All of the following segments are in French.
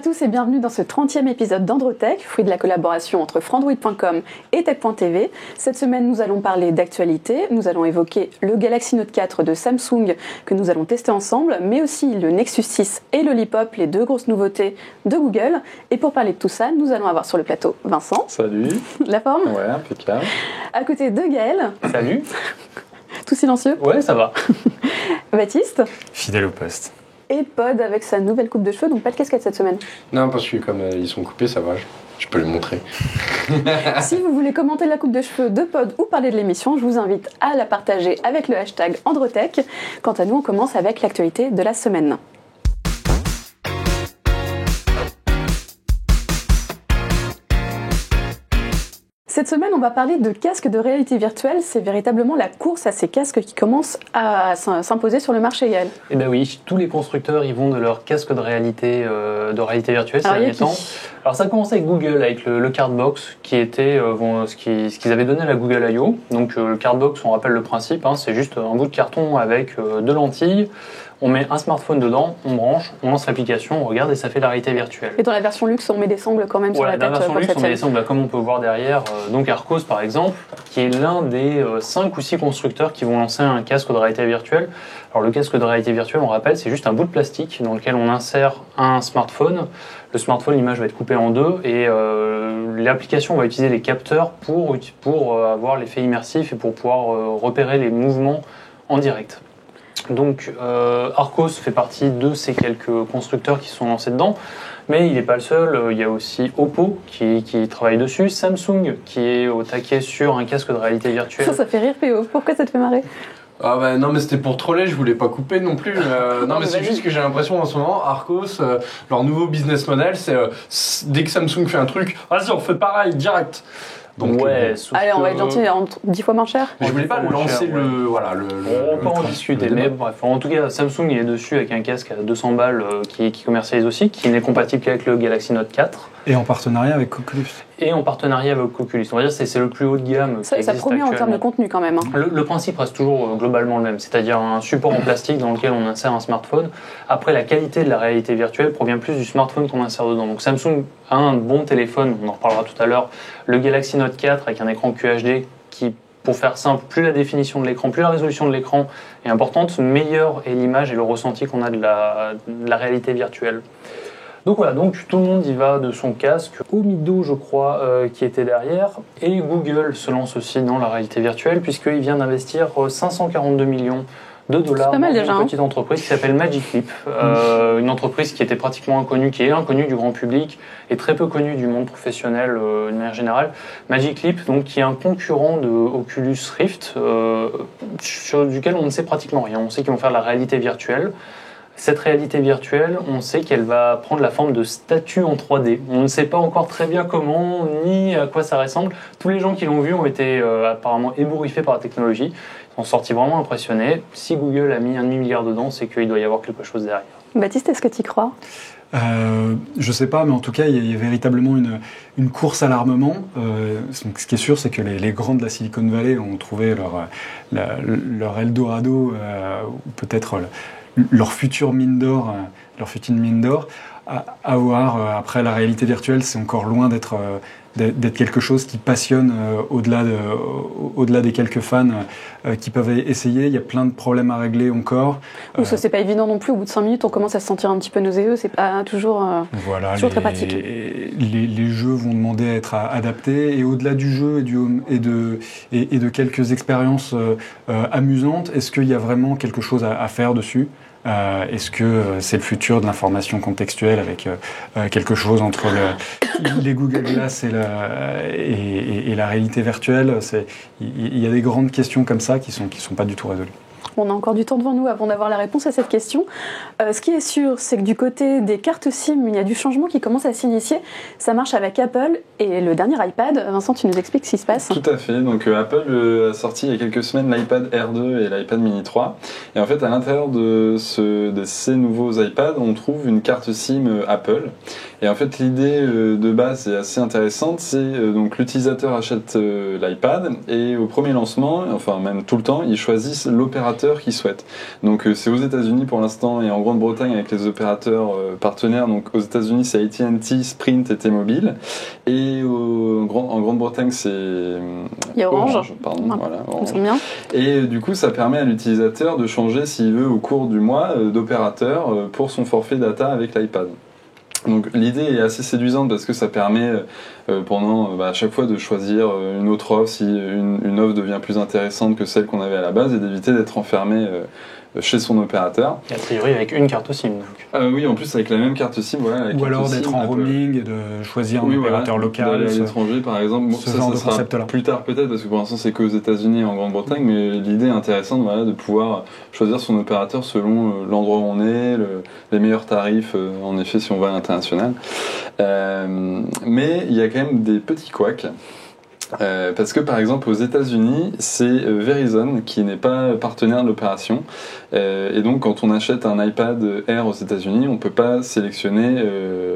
tous et bienvenue dans ce 30e épisode d'Androtech, fruit de la collaboration entre Frandroid.com et Tech.tv. Cette semaine, nous allons parler d'actualité, nous allons évoquer le Galaxy Note 4 de Samsung que nous allons tester ensemble, mais aussi le Nexus 6 et le Lollipop, les deux grosses nouveautés de Google. Et pour parler de tout ça, nous allons avoir sur le plateau Vincent. Salut. La forme? Ouais, impeccable. À côté de Gaël. Salut. Tout silencieux? Ouais, ça va. Baptiste. Fidèle au poste. Et Pod avec sa nouvelle coupe de cheveux, donc pas de casquette cette semaine. Non, parce que comme ils sont coupés, ça va, je peux les montrer. Si vous voulez commenter la coupe de cheveux de Pod ou parler de l'émission, je vous invite à la partager avec le hashtag Androtech. Quant à nous, on commence avec l'actualité de la semaine. Cette semaine, on va parler de casques de réalité virtuelle. C'est véritablement la course à ces casques qui commence à s'imposer sur le marché, Gaël. Eh bien oui, tous les constructeurs ils vont de leur casque de réalité virtuelle ces derniers temps. Alors ça a commencé avec Google, avec le Cardbox, qui était ce qu'ils avaient donné à la Google I.O. Donc le Cardbox, on rappelle le principe, c'est juste un bout de carton avec deux lentilles. On met un smartphone dedans, on branche, on lance l'application, on regarde et ça fait la réalité virtuelle. Et dans la version luxe, on met des sangles quand même sur la tête. Dans la version luxe, on met des sangles, comme on peut voir derrière. Donc Arcos par exemple, qui est l'un des 5 ou 6 constructeurs qui vont lancer un casque de réalité virtuelle. Alors le casque de réalité virtuelle, on rappelle, c'est juste un bout de plastique dans lequel on insère un smartphone. Le smartphone, l'image va être coupée en deux et l'application va utiliser les capteurs pour avoir l'effet immersif et pour pouvoir repérer les mouvements en direct. Donc Arcos fait partie de ces quelques constructeurs qui se sont lancés dedans, mais il n'est pas le seul, il y a aussi Oppo qui travaille dessus, Samsung qui est au taquet sur un casque de réalité virtuelle. Ça fait rire PO, pourquoi ça te fait marrer? Ah bah non mais c'était pour troller, je voulais pas couper non plus. Non mais c'est juste que j'ai l'impression en ce moment, Arcos, leur nouveau business model, c'est dès que Samsung fait un truc, vas-y on fait pareil, direct. Donc, ouais, allez, on va être gentil, 10 fois moins cher. Mais je voulais pas lancer on peut en discuter, mais bref, en tout cas, Samsung il est dessus avec un casque à 200 balles qui commercialise aussi, qui n'est compatible qu'avec le Galaxy Note 4. Et en partenariat avec Oculus. Et en partenariat avec Oculus. On va dire que c'est le plus haut de gamme. Ça promet en termes de contenu quand même. Le principe reste toujours globalement le même, c'est-à-dire un support en plastique dans lequel on insère un smartphone. Après, la qualité de la réalité virtuelle provient plus du smartphone qu'on insère dedans. Donc Samsung a un bon téléphone, on en reparlera tout à l'heure, le Galaxy Note 4 avec un écran QHD qui, pour faire simple, plus la définition de l'écran, plus la résolution de l'écran est importante, meilleure est l'image et le ressenti qu'on a de la réalité virtuelle. Donc voilà, donc tout le monde y va de son casque. Omido, je crois, qui était derrière. Et Google se lance aussi dans la réalité virtuelle puisqu'il vient d'investir 542 millions de dollars dans une petite entreprise qui s'appelle Magic Leap. Une entreprise qui était pratiquement inconnue, qui est inconnue du grand public et très peu connue du monde professionnel de manière générale. Magic Leap, donc, qui est un concurrent de Oculus Rift, duquel on ne sait pratiquement rien. On sait qu'ils vont faire de la réalité virtuelle. Cette réalité virtuelle, on sait qu'elle va prendre la forme de statues en 3D. On ne sait pas encore très bien comment, ni à quoi ça ressemble. Tous les gens qui l'ont vu ont été apparemment ébouriffés par la technologie. Ils sont sortis vraiment impressionnés. Si Google a mis un demi-milliard dedans, c'est qu'il doit y avoir quelque chose derrière. Baptiste, est-ce que tu y crois ? Je sais pas, mais en tout cas, il y a véritablement une course à l'armement. Ce qui est sûr, c'est que les grands de la Silicon Valley ont trouvé leur Eldorado, ou peut-être leur future mine d'or, à voir. Après, la réalité virtuelle, c'est encore loin d'être quelque chose qui passionne au-delà des quelques fans qui peuvent essayer. Il y a plein de problèmes à régler encore. Ou ça, c'est pas évident non plus. Au bout de 5 minutes, on commence à se sentir un petit peu nauséeux. C'est pas toujours très pratique. Les jeux vont demander à être adaptés. Et au-delà du jeu et de quelques expériences amusantes, est-ce qu'il y a vraiment quelque chose à faire dessus ? Est-ce que c'est le futur de l'information contextuelle avec quelque chose entre les Google Glass et la réalité virtuelle? Il y a des grandes questions comme ça qui sont pas du tout résolues. On a encore du temps devant nous avant d'avoir la réponse à cette question. Ce qui est sûr, c'est que du côté des cartes SIM, il y a du changement qui commence à s'initier. Ça marche avec Apple et le dernier iPad. Vincent, tu nous expliques ce qui se passe ? Tout à fait. Donc Apple a sorti il y a quelques semaines l'iPad R2 et l'iPad Mini 3. Et en fait, à l'intérieur de ces nouveaux iPads, on trouve une carte SIM Apple. Et en fait, l'idée de base est assez intéressante. C'est donc l'utilisateur achète l'iPad et au premier lancement, enfin même tout le temps, ils choisissent l'opérateur opérateurs qui souhaitent. Donc c'est aux États-Unis pour l'instant et en Grande-Bretagne avec les opérateurs partenaires. Donc aux États-Unis c'est AT&T, Sprint et T-Mobile, et en Grande-Bretagne c'est il y a Orange. Pardon, voilà, Orange. Bien. Et du coup ça permet à l'utilisateur de changer s'il veut au cours du mois d'opérateur pour son forfait data avec l'iPad. Donc l'idée est assez séduisante parce que ça permet pendant à chaque fois de choisir une autre offre si une offre devient plus intéressante que celle qu'on avait à la base et d'éviter d'être enfermé chez son opérateur. Et a priori avec une carte SIM. Donc. Oui, en plus avec la même carte SIM. Voilà, ou alors d'être en roaming et de choisir un opérateur local. D'aller à l'étranger par exemple. Bon, ce genre de concept-là. Plus tard peut-être parce que pour l'instant c'est qu'aux États-Unis et en Grande-Bretagne, mais l'idée est intéressante de pouvoir choisir son opérateur selon l'endroit où on est, les meilleurs tarifs en effet si on va à l'international. Mais il y a quand même des petits couacs. Parce que par exemple aux États-Unis c'est Verizon qui n'est pas partenaire de l'opération et donc quand on achète un iPad Air aux États-Unis on peut pas sélectionner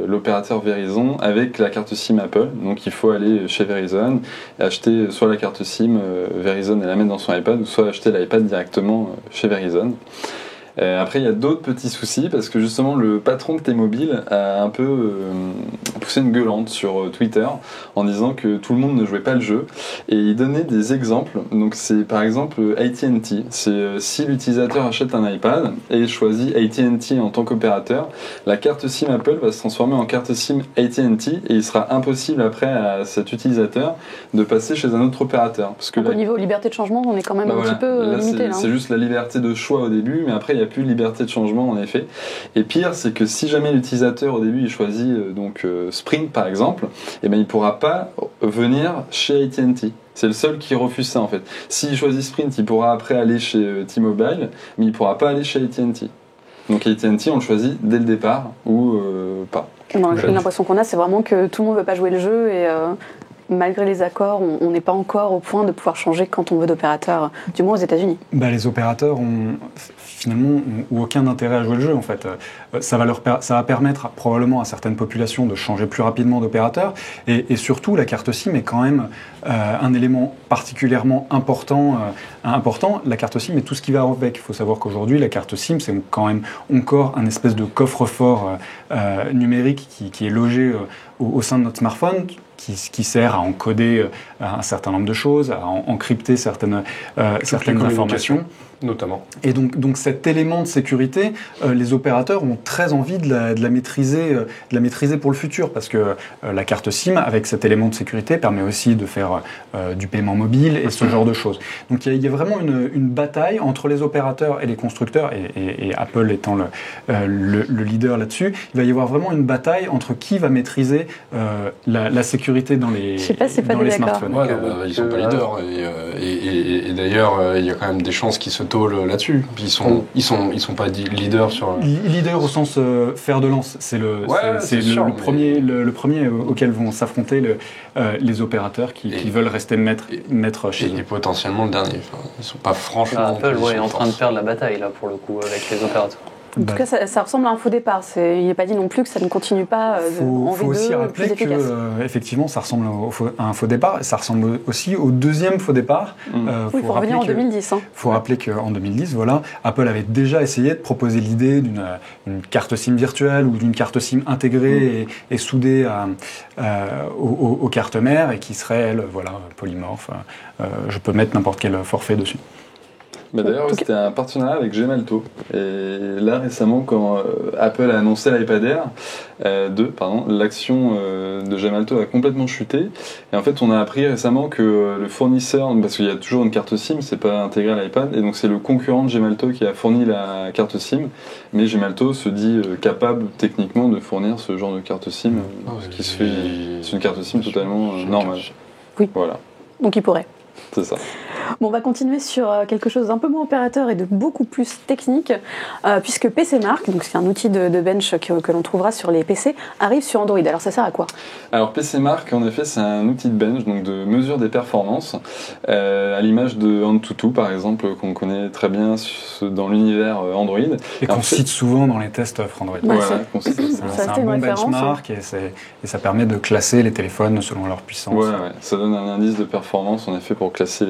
l'opérateur Verizon avec la carte SIM Apple, donc il faut aller chez Verizon et acheter soit la carte SIM Verizon et la mettre dans son iPad ou soit acheter l'iPad directement chez Verizon. Après, il y a d'autres petits soucis parce que justement le patron de T-Mobile a un peu poussé une gueulante sur Twitter en disant que tout le monde ne jouait pas le jeu et il donnait des exemples. Donc c'est par exemple AT&T. C'est si l'utilisateur achète un iPad et choisit AT&T en tant qu'opérateur, la carte SIM Apple va se transformer en carte SIM AT&T et il sera impossible après à cet utilisateur de passer chez un autre opérateur. Parce que donc au niveau liberté de changement, on est quand même un petit peu limité. C'est juste la liberté de choix au début, mais après il n'y a plus de liberté de changement en effet. Et pire, c'est que si jamais l'utilisateur au début il choisit Sprint par exemple, et ben il pourra pas venir chez AT&T. C'est le seul qui refuse ça en fait. S'il choisit Sprint, il pourra après aller chez T-Mobile, mais il pourra pas aller chez AT&T. Donc AT&T on le choisit dès le départ ou pas. Non, l'impression qu'on a, c'est vraiment que tout le monde veut pas jouer le jeu et malgré les accords, on n'est pas encore au point de pouvoir changer quand on veut d'opérateur, du moins aux États-Unis. Les opérateurs finalement ont aucun intérêt à jouer le jeu en fait. Ça va permettre probablement à certaines populations de changer plus rapidement d'opérateur et surtout la carte SIM est quand même un élément particulièrement important. La carte SIM et tout ce qui va avec. Il faut savoir qu'aujourd'hui la carte SIM c'est quand même encore un espèce de coffre-fort numérique qui est logé au sein de notre smartphone. Qui sert à encoder un certain nombre de choses, à encrypter certaines informations. Notamment. Et donc cet élément de sécurité, les opérateurs ont très envie de la maîtriser pour le futur, parce que la carte SIM, avec cet élément de sécurité, permet aussi de faire du paiement mobile et ce genre de choses. Donc il y a vraiment une bataille entre les opérateurs et les constructeurs, et Apple étant le leader là-dessus, il va y avoir vraiment une bataille entre qui va maîtriser la sécurité dans les smartphones. Ouais, ils sont pas leaders, et d'ailleurs il y a quand même des chances qu'ils se tôle là-dessus. Ils sont pas leaders sur. Leader au sens fer de lance. C'est le premier auquel vont s'affronter les opérateurs qui veulent rester maîtres chez eux. Et potentiellement le dernier. Enfin, ils sont pas franchement. Apple est en train de perdre la bataille là pour le coup avec les opérateurs. En tout cas, ça ressemble à un faux départ. Il n'est pas dit non plus que ça ne continue pas en V2 faut aussi rappeler que effectivement, ça ressemble à un faux départ. Ça ressemble aussi au deuxième faux départ. Il faut revenir en 2010. Il faut rappeler qu'en 2010, Apple avait déjà essayé de proposer l'idée d'une carte SIM virtuelle ou d'une carte SIM intégrée et soudée aux cartes mères et qui serait, elle, polymorphe. Je peux mettre n'importe quel forfait dessus. D'ailleurs, c'était un partenariat avec Gemalto. Et là, récemment, quand Apple a annoncé l'iPad Air 2, l'action de Gemalto a complètement chuté. Et en fait, on a appris récemment que le fournisseur, parce qu'il y a toujours une carte SIM, c'est pas intégré à l'iPad, et donc c'est le concurrent de Gemalto qui a fourni la carte SIM. Mais Gemalto se dit capable techniquement de fournir ce genre de carte SIM, qui se fait. C'est une carte SIM totalement normale. Oui. Voilà. Donc il pourrait. C'est ça. Bon, on va continuer sur quelque chose d'un peu moins opérateur et de beaucoup plus technique, puisque PCMark, donc c'est un outil de bench que l'on trouvera sur les PC, arrive sur Android. Alors ça sert à quoi ? Alors PCMark, en effet, c'est un outil de bench, donc de mesure des performances, à l'image de AnTuTu par exemple, qu'on connaît très bien dans l'univers Android. Et qu'on cite souvent dans les tests Android. C'est un bon benchmark et ça permet de classer les téléphones selon leur puissance. Ça donne un indice de performance en effet pour classer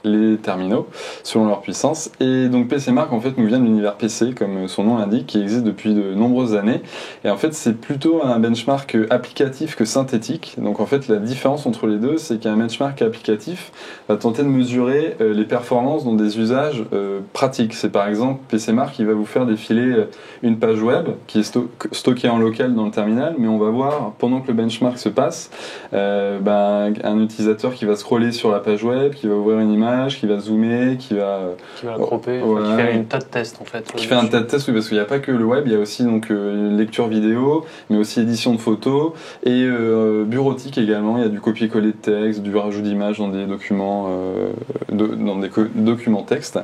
les terminaux selon leur puissance. Et donc PCMark en fait nous vient de l'univers PC, comme son nom l'indique, qui existe depuis de nombreuses années. Et en fait c'est plutôt un benchmark applicatif que synthétique. Donc en fait la différence entre les deux, c'est qu'un benchmark applicatif va tenter de mesurer les performances dans des usages pratiques. C'est par exemple PCMark qui va vous faire défiler une page web qui est stockée en local dans le terminal, mais on va voir pendant que le benchmark se passe un utilisateur qui va scroller sur la page web, qui va ouvrir une image, qui va zoomer, qui va la cropper, voilà, qui fait une tas de tests en fait. Qui fait un tas de tests, oui, parce qu'il n'y a pas que le web, il y a aussi donc lecture vidéo, mais aussi édition de photos et bureautique également. Il y a du copier-coller de texte, du rajout d'images dans des documents, documents texte.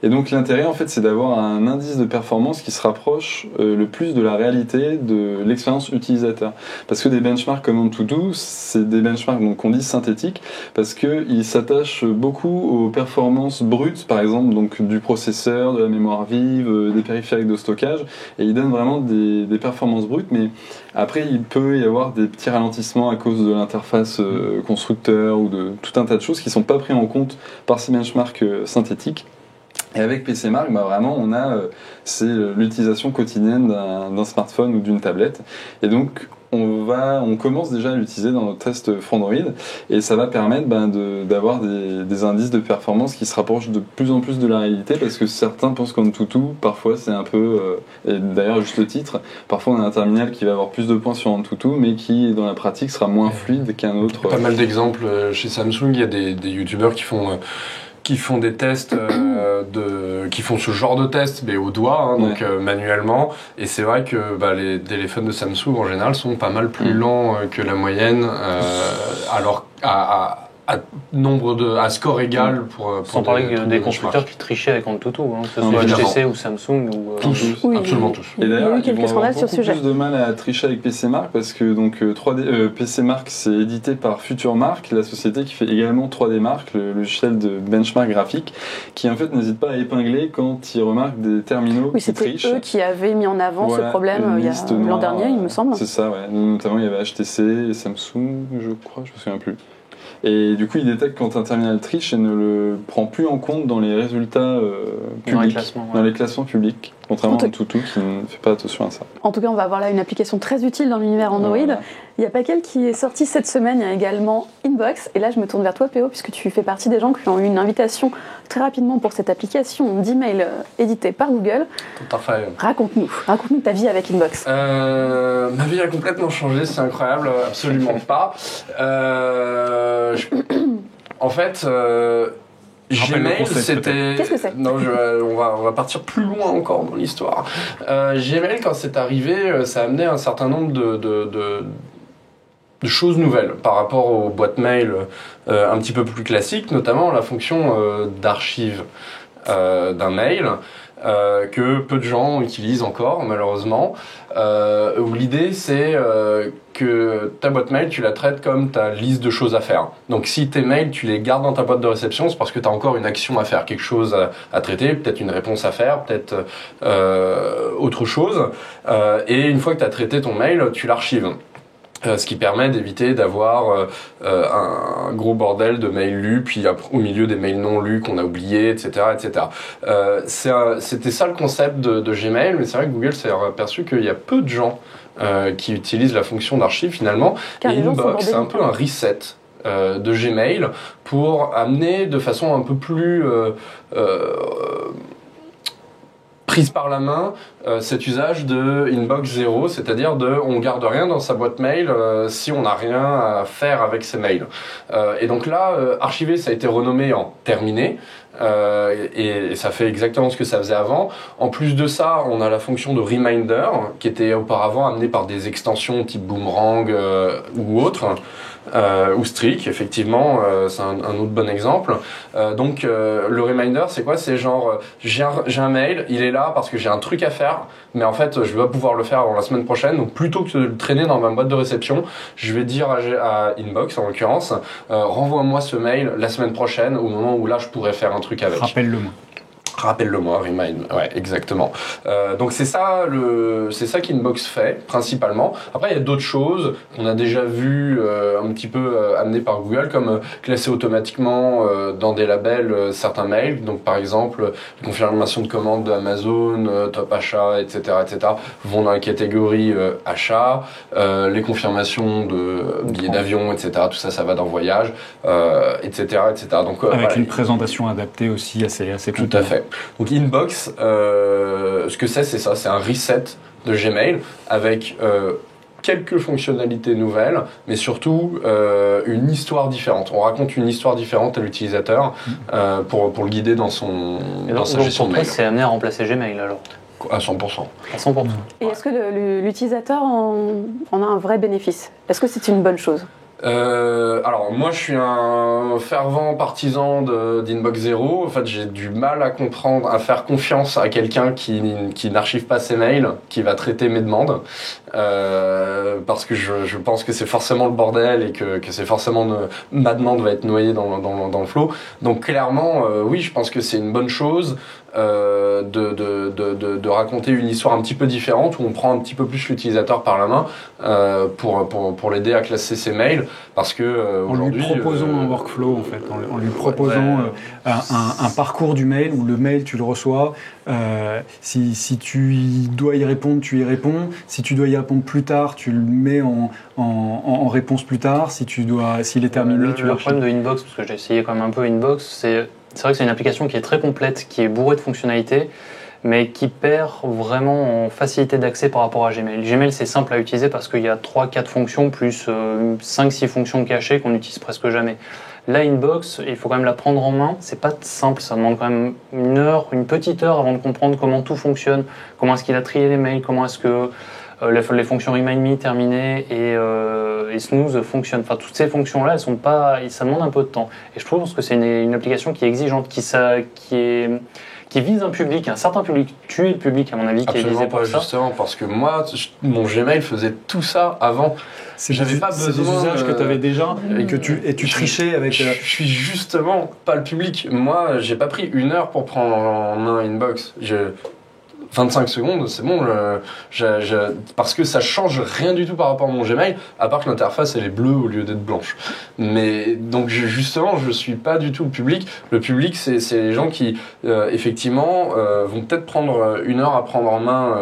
Et donc l'intérêt en fait, c'est d'avoir un indice de performance qui se rapproche le plus de la réalité de l'expérience utilisateur. Parce que des benchmarks comme AnTuTu, c'est des benchmarks donc qu'on dit synthétiques, parce qu'ils s'attachent beaucoup aux performances brutes, par exemple donc du processeur, de la mémoire vive, des périphériques de stockage, et ils donnent vraiment des performances brutes, mais après il peut y avoir des petits ralentissements à cause de l'interface constructeur ou de tout un tas de choses qui ne sont pas pris en compte par ces benchmarks synthétiques. Et avec PCMark, vraiment, on a c'est l'utilisation quotidienne d'un smartphone ou d'une tablette. Et donc, on commence déjà à l'utiliser dans nos tests Frandroid, et ça va permettre d'avoir des indices de performance qui se rapprochent de plus en plus de la réalité, parce que certains pensent qu'AnTuTu, parfois c'est un peu, et d'ailleurs juste le titre, parfois on a un terminal qui va avoir plus de points sur AnTuTu, mais qui dans la pratique sera moins fluide qu'un autre. Pas mal d'exemples chez Samsung, il y a des youtubeurs qui font des tests qui font ce genre de tests mais au doigt, donc manuellement, et c'est vrai que les téléphones de Samsung en général sont pas mal plus lents que la moyenne, alors à score égal pour sans parler des constructeurs qui trichaient avec AnTuTu, que ce soit HTC ou Samsung ou tous, oui, absolument tous. Et d'ailleurs, il y a eu quelques scandales sur ce sujet. Plus de mal à tricher avec PCMark, parce que donc PCMark c'est édité par FutureMark, la société qui fait également 3DMark, le logiciel de benchmark graphique, qui en fait n'hésite pas à épingler quand ils remarquent des terminaux qui trichent. C'était eux qui avaient mis en avant ce problème l'an dernier, il me semble. C'est ça, ouais. Notamment il y avait HTC et Samsung, je crois, je me souviens plus. Et du coup, il détecte quand un terminal triche et ne le prend plus en compte dans les résultats publics, dans les classements publics, contrairement à AnTuTu qui ne fait pas attention à ça. En tout cas, on va avoir là une application très utile dans l'univers Android. Voilà. Il y a pas qu'elle qui est sortie cette semaine, il y a également Inbox. Et là, je me tourne vers toi, PO, puisque tu fais partie des gens qui ont eu une invitation très rapidement pour cette application d'email éditée par Google. Tout à fait. Raconte-nous ta vie avec Inbox. Ma vie a complètement changé, c'est incroyable, absolument pas. En fait, Gmail, c'était. Qu'est-ce que c'est ? Non, on va partir plus loin encore dans l'histoire. Gmail, quand c'est arrivé, ça a amené un certain nombre de choses nouvelles par rapport aux boîtes mail un petit peu plus classiques, notamment la fonction d'archive d'un mail. Que peu de gens utilisent encore, malheureusement. Où l'idée, c'est que ta boîte mail, tu la traites comme ta liste de choses à faire. Donc si tes mails, tu les gardes dans ta boîte de réception, c'est parce que tu as encore une action à faire, quelque chose à traiter, peut-être une réponse à faire, peut-être autre chose. Et une fois que tu as traité ton mail, tu l'archives. Ce qui permet d'éviter d'avoir un gros bordel de mails lus, puis au milieu des mails non lus qu'on a oubliés, etc. etc. C'était ça le concept de Gmail, mais c'est vrai que Google s'est aperçu qu'il y a peu de gens qui utilisent la fonction d'archive finalement. Car et Inbox, c'est un peu un reset de Gmail pour amener de façon un peu plus prise par la main cet usage de Inbox 0, c'est-à-dire on garde rien dans sa boîte mail si on n'a rien à faire avec ses mails. Et donc là, archiver, ça a été renommé en terminé. Et ça fait exactement ce que ça faisait avant. En plus de ça, on a la fonction de reminder qui était auparavant amenée par des extensions type Boomerang ou autre. Ou Streak, effectivement, c'est un autre bon exemple. Donc le reminder, c'est quoi ? C'est genre j'ai un mail, il est là parce que j'ai un truc à faire, mais en fait je vais pas pouvoir le faire avant la semaine prochaine. Donc plutôt que de le traîner dans ma boîte de réception, je vais dire à Inbox en l'occurrence, renvoie-moi ce mail la semaine prochaine au moment où là je pourrais faire un truc avec. Rappelle-le-moi. Rappelle-le-moi, remind. Ouais, exactement. Donc c'est ça qu'Inbox fait principalement. Après, il y a d'autres choses qu'on a déjà vues un petit peu amenées par Google, comme classer automatiquement dans des labels certains mails. Donc par exemple, les confirmations de commandes de Amazon, top achat, etc., vont dans la catégorie achat. Les confirmations de billets d'avion, etc., tout ça, ça va dans voyage, etc., etc. Donc avec voilà. une présentation adaptée aussi assez Tout à fait. Donc Inbox, ce que c'est ça, c'est un reset de Gmail avec quelques fonctionnalités nouvelles, mais surtout une histoire différente. On raconte une histoire différente à l'utilisateur pour le guider dans sa gestion de mail. C'est amené à remplacer Gmail alors À 100%. À 100%. Et est-ce que l'utilisateur en a un vrai bénéfice? Est-ce que c'est une bonne chose? Alors moi je suis un fervent partisan d'Inbox Zero. En fait j'ai du mal à comprendre, à faire confiance à quelqu'un qui n'archive pas ses mails, qui va traiter mes demandes, parce que je pense que c'est forcément le bordel et que c'est forcément ma demande va être noyée dans le flow. Donc clairement oui, je pense que c'est une bonne chose de raconter une histoire un petit peu différente où on prend un petit peu plus l'utilisateur par la main pour l'aider à classer ses mails. Parce que en lui proposant un workflow en fait, en lui proposant un parcours du mail où le mail tu le reçois, si tu dois y répondre, tu y réponds. Si tu dois y répondre plus tard, tu le mets en réponse plus tard. S'il est terminé, tu le problème de Inbox, parce que j'ai essayé quand même un peu Inbox, c'est vrai que c'est une application qui est très complète, qui est bourrée de fonctionnalités, mais qui perd vraiment en facilité d'accès par rapport à Gmail. Gmail, c'est simple à utiliser parce qu'il y a 3-4 fonctions plus 5-6 fonctions cachées qu'on n'utilise presque jamais. Là, Inbox, il faut quand même la prendre en main. C'est pas simple, ça demande quand même une petite heure avant de comprendre comment tout fonctionne, comment est-ce qu'il a trié les mails, comment est-ce que les fonctions Remind Me, terminées et Snooze fonctionnent. Enfin, toutes ces fonctions-là, elles sont pas, ça demande un peu de temps. Et je trouve que c'est une application qui est exigeante, qui vise un public, un certain public. Tu es le public, à mon avis, qui est visé pour ça. Justement, parce que moi, mon Gmail faisait tout ça avant. J'avais pas besoin. C'est des usages que tu avais déjà et que tu trichais avec. Je suis justement pas le public. Moi, j'ai pas pris 1 heure pour prendre en main Inbox. 25 secondes, c'est bon, parce que ça change rien du tout par rapport à mon Gmail, à part que l'interface elle est bleue au lieu d'être blanche. Mais donc justement, je suis pas du tout le public. Le public, c'est les gens qui effectivement vont peut-être prendre 1 heure à prendre en main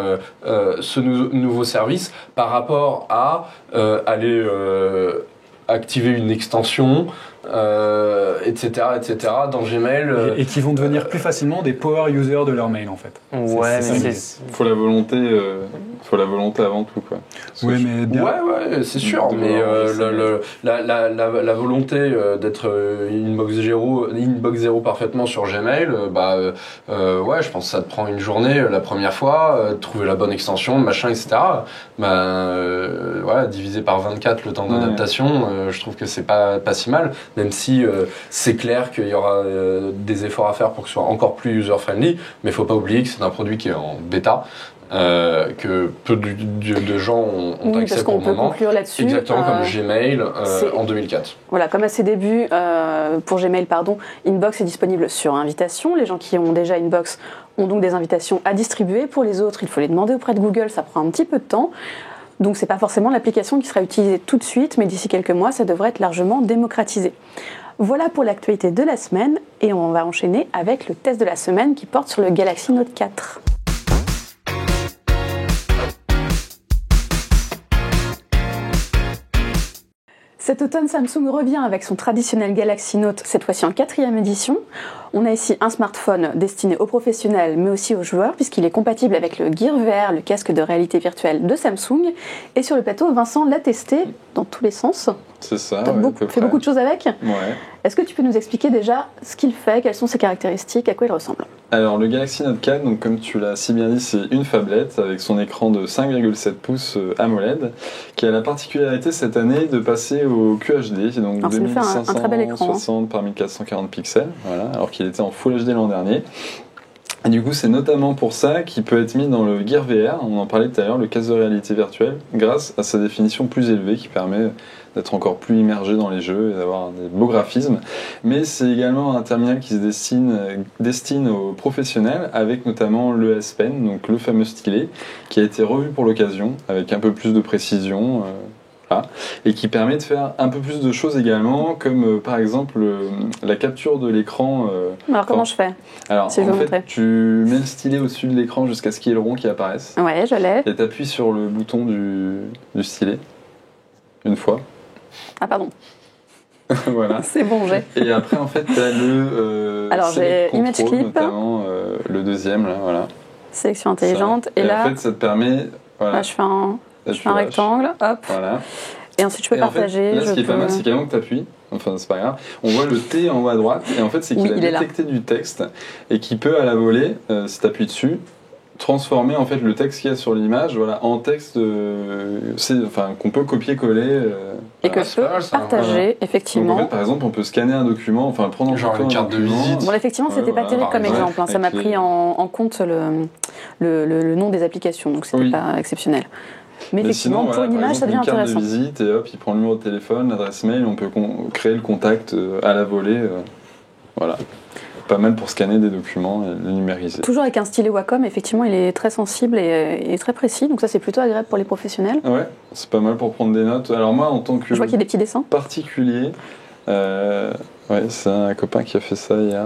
ce nouveau service par rapport à aller activer une extension, etc., dans Gmail. Et qui vont devenir plus facilement des power users de leur mail, en fait. Ouais, faut la volonté avant tout, quoi. Oui, mais bien. Ouais, c'est sûr. Mais la volonté d'être Inbox Zero parfaitement sur Gmail, ouais, je pense que ça te prend une journée la première fois, trouver la bonne extension, machin, etc. Voilà, divisé par 24 le temps d'adaptation, je trouve que c'est pas si mal. Même si c'est clair qu'il y aura des efforts à faire pour que ce soit encore plus user-friendly, mais il ne faut pas oublier que c'est un produit qui est en bêta, que peu de gens ont accès pour le moment. Peut conclure là-dessus. Exactement comme Gmail en 2004. Voilà, comme à ses débuts, pour Gmail, Inbox est disponible sur invitation. Les gens qui ont déjà Inbox ont donc des invitations à distribuer. Pour les autres, il faut les demander auprès de Google, ça prend un petit peu de temps. Donc c'est pas forcément l'application qui sera utilisée tout de suite, mais d'ici quelques mois, ça devrait être largement démocratisé. Voilà pour l'actualité de la semaine, et on va enchaîner avec le test de la semaine qui porte sur le Galaxy Note 4. Cet automne, Samsung revient avec son traditionnel Galaxy Note, cette fois-ci en 4e édition. On a ici un smartphone destiné aux professionnels, mais aussi aux joueurs, puisqu'il est compatible avec le Gear VR, le casque de réalité virtuelle de Samsung. Et sur le plateau, Vincent l'a testé dans tous les sens. C'est ça, tu fait beaucoup de choses avec. Ouais. Est-ce que tu peux nous expliquer déjà ce qu'il fait, quelles sont ses caractéristiques, à quoi il ressemble? Alors le Galaxy Note 4, donc comme tu l'as si bien dit, c'est une phablette avec son écran de 5,7 pouces AMOLED qui a la particularité cette année de passer au QHD, donc 2560 par 1440 pixels, voilà, alors qu'il était en Full HD l'an dernier. Et du coup, c'est notamment pour ça qu'il peut être mis dans le Gear VR, on en parlait tout à l'heure, le casque de réalité virtuelle, grâce à sa définition plus élevée qui permet d'être encore plus immergé dans les jeux et d'avoir des beaux graphismes. Mais c'est également un terminal qui se destine aux professionnels, avec notamment le S Pen, donc le fameux stylet, qui a été revu pour l'occasion, avec un peu plus de précision. Voilà. Et qui permet de faire un peu plus de choses également, comme par exemple la capture de l'écran. Alors comment je fais? Alors Si je en veux fait, montrer. tu mets le stylet au-dessus de l'écran jusqu'à ce qu'il y ait le rond qui apparaisse. Ouais, je l'ai. Et tu appuies sur le bouton du stylet, une fois. Ah pardon, Voilà. c'est bon, j'ai. Et après, en fait, tu as le Alors, Select j'ai Image Control, Clip. notamment le deuxième, là, voilà. Sélection intelligente. Ça. Et en là, fait, ça te permet... Voilà, là, je fais un tu lâches. rectangle, hop. Voilà. Et ensuite, je peux Et en fait, partager. là, ce qui est je pas peux- mal, c'est qu'avant que tu appuies, enfin, c'est pas grave, on voit le T en haut à droite, et en fait, c'est qu'il Oui, a il est là. détecté du texte, et qui peut, à la volée, si tu appuies dessus, transformer en fait le texte qu'il y a sur l'image, voilà, en texte qu'on peut copier-coller. Et que Ah, je c'est pas peux mal, ça. partager, Donc, en fait, effectivement. par exemple, on peut scanner un document, enfin, prendre en Genre photo une un carte de document. visite. Bon, effectivement, c'était pas Ouais, terrible par comme exemple, exemple. Hein. Ça m'a avec pris les- en compte le nom des applications, donc c'était Oui. pas exceptionnel. Mais Mais effectivement, sinon, pour voilà, une par image, ça devient exemple, une carte intéressant. de visite, et hop, il prend le numéro de téléphone, l'adresse mail, on peut créer le contact à la volée. Voilà. Pas mal pour scanner des documents et les numériser. Toujours avec un stylet Wacom, effectivement, il est très sensible et très précis, donc ça c'est plutôt agréable pour les professionnels. Ouais, c'est pas mal pour prendre des notes. Alors moi, en tant que Je vois qu'il y a des petits dessins. particulier, ouais, c'est un copain qui a fait ça hier.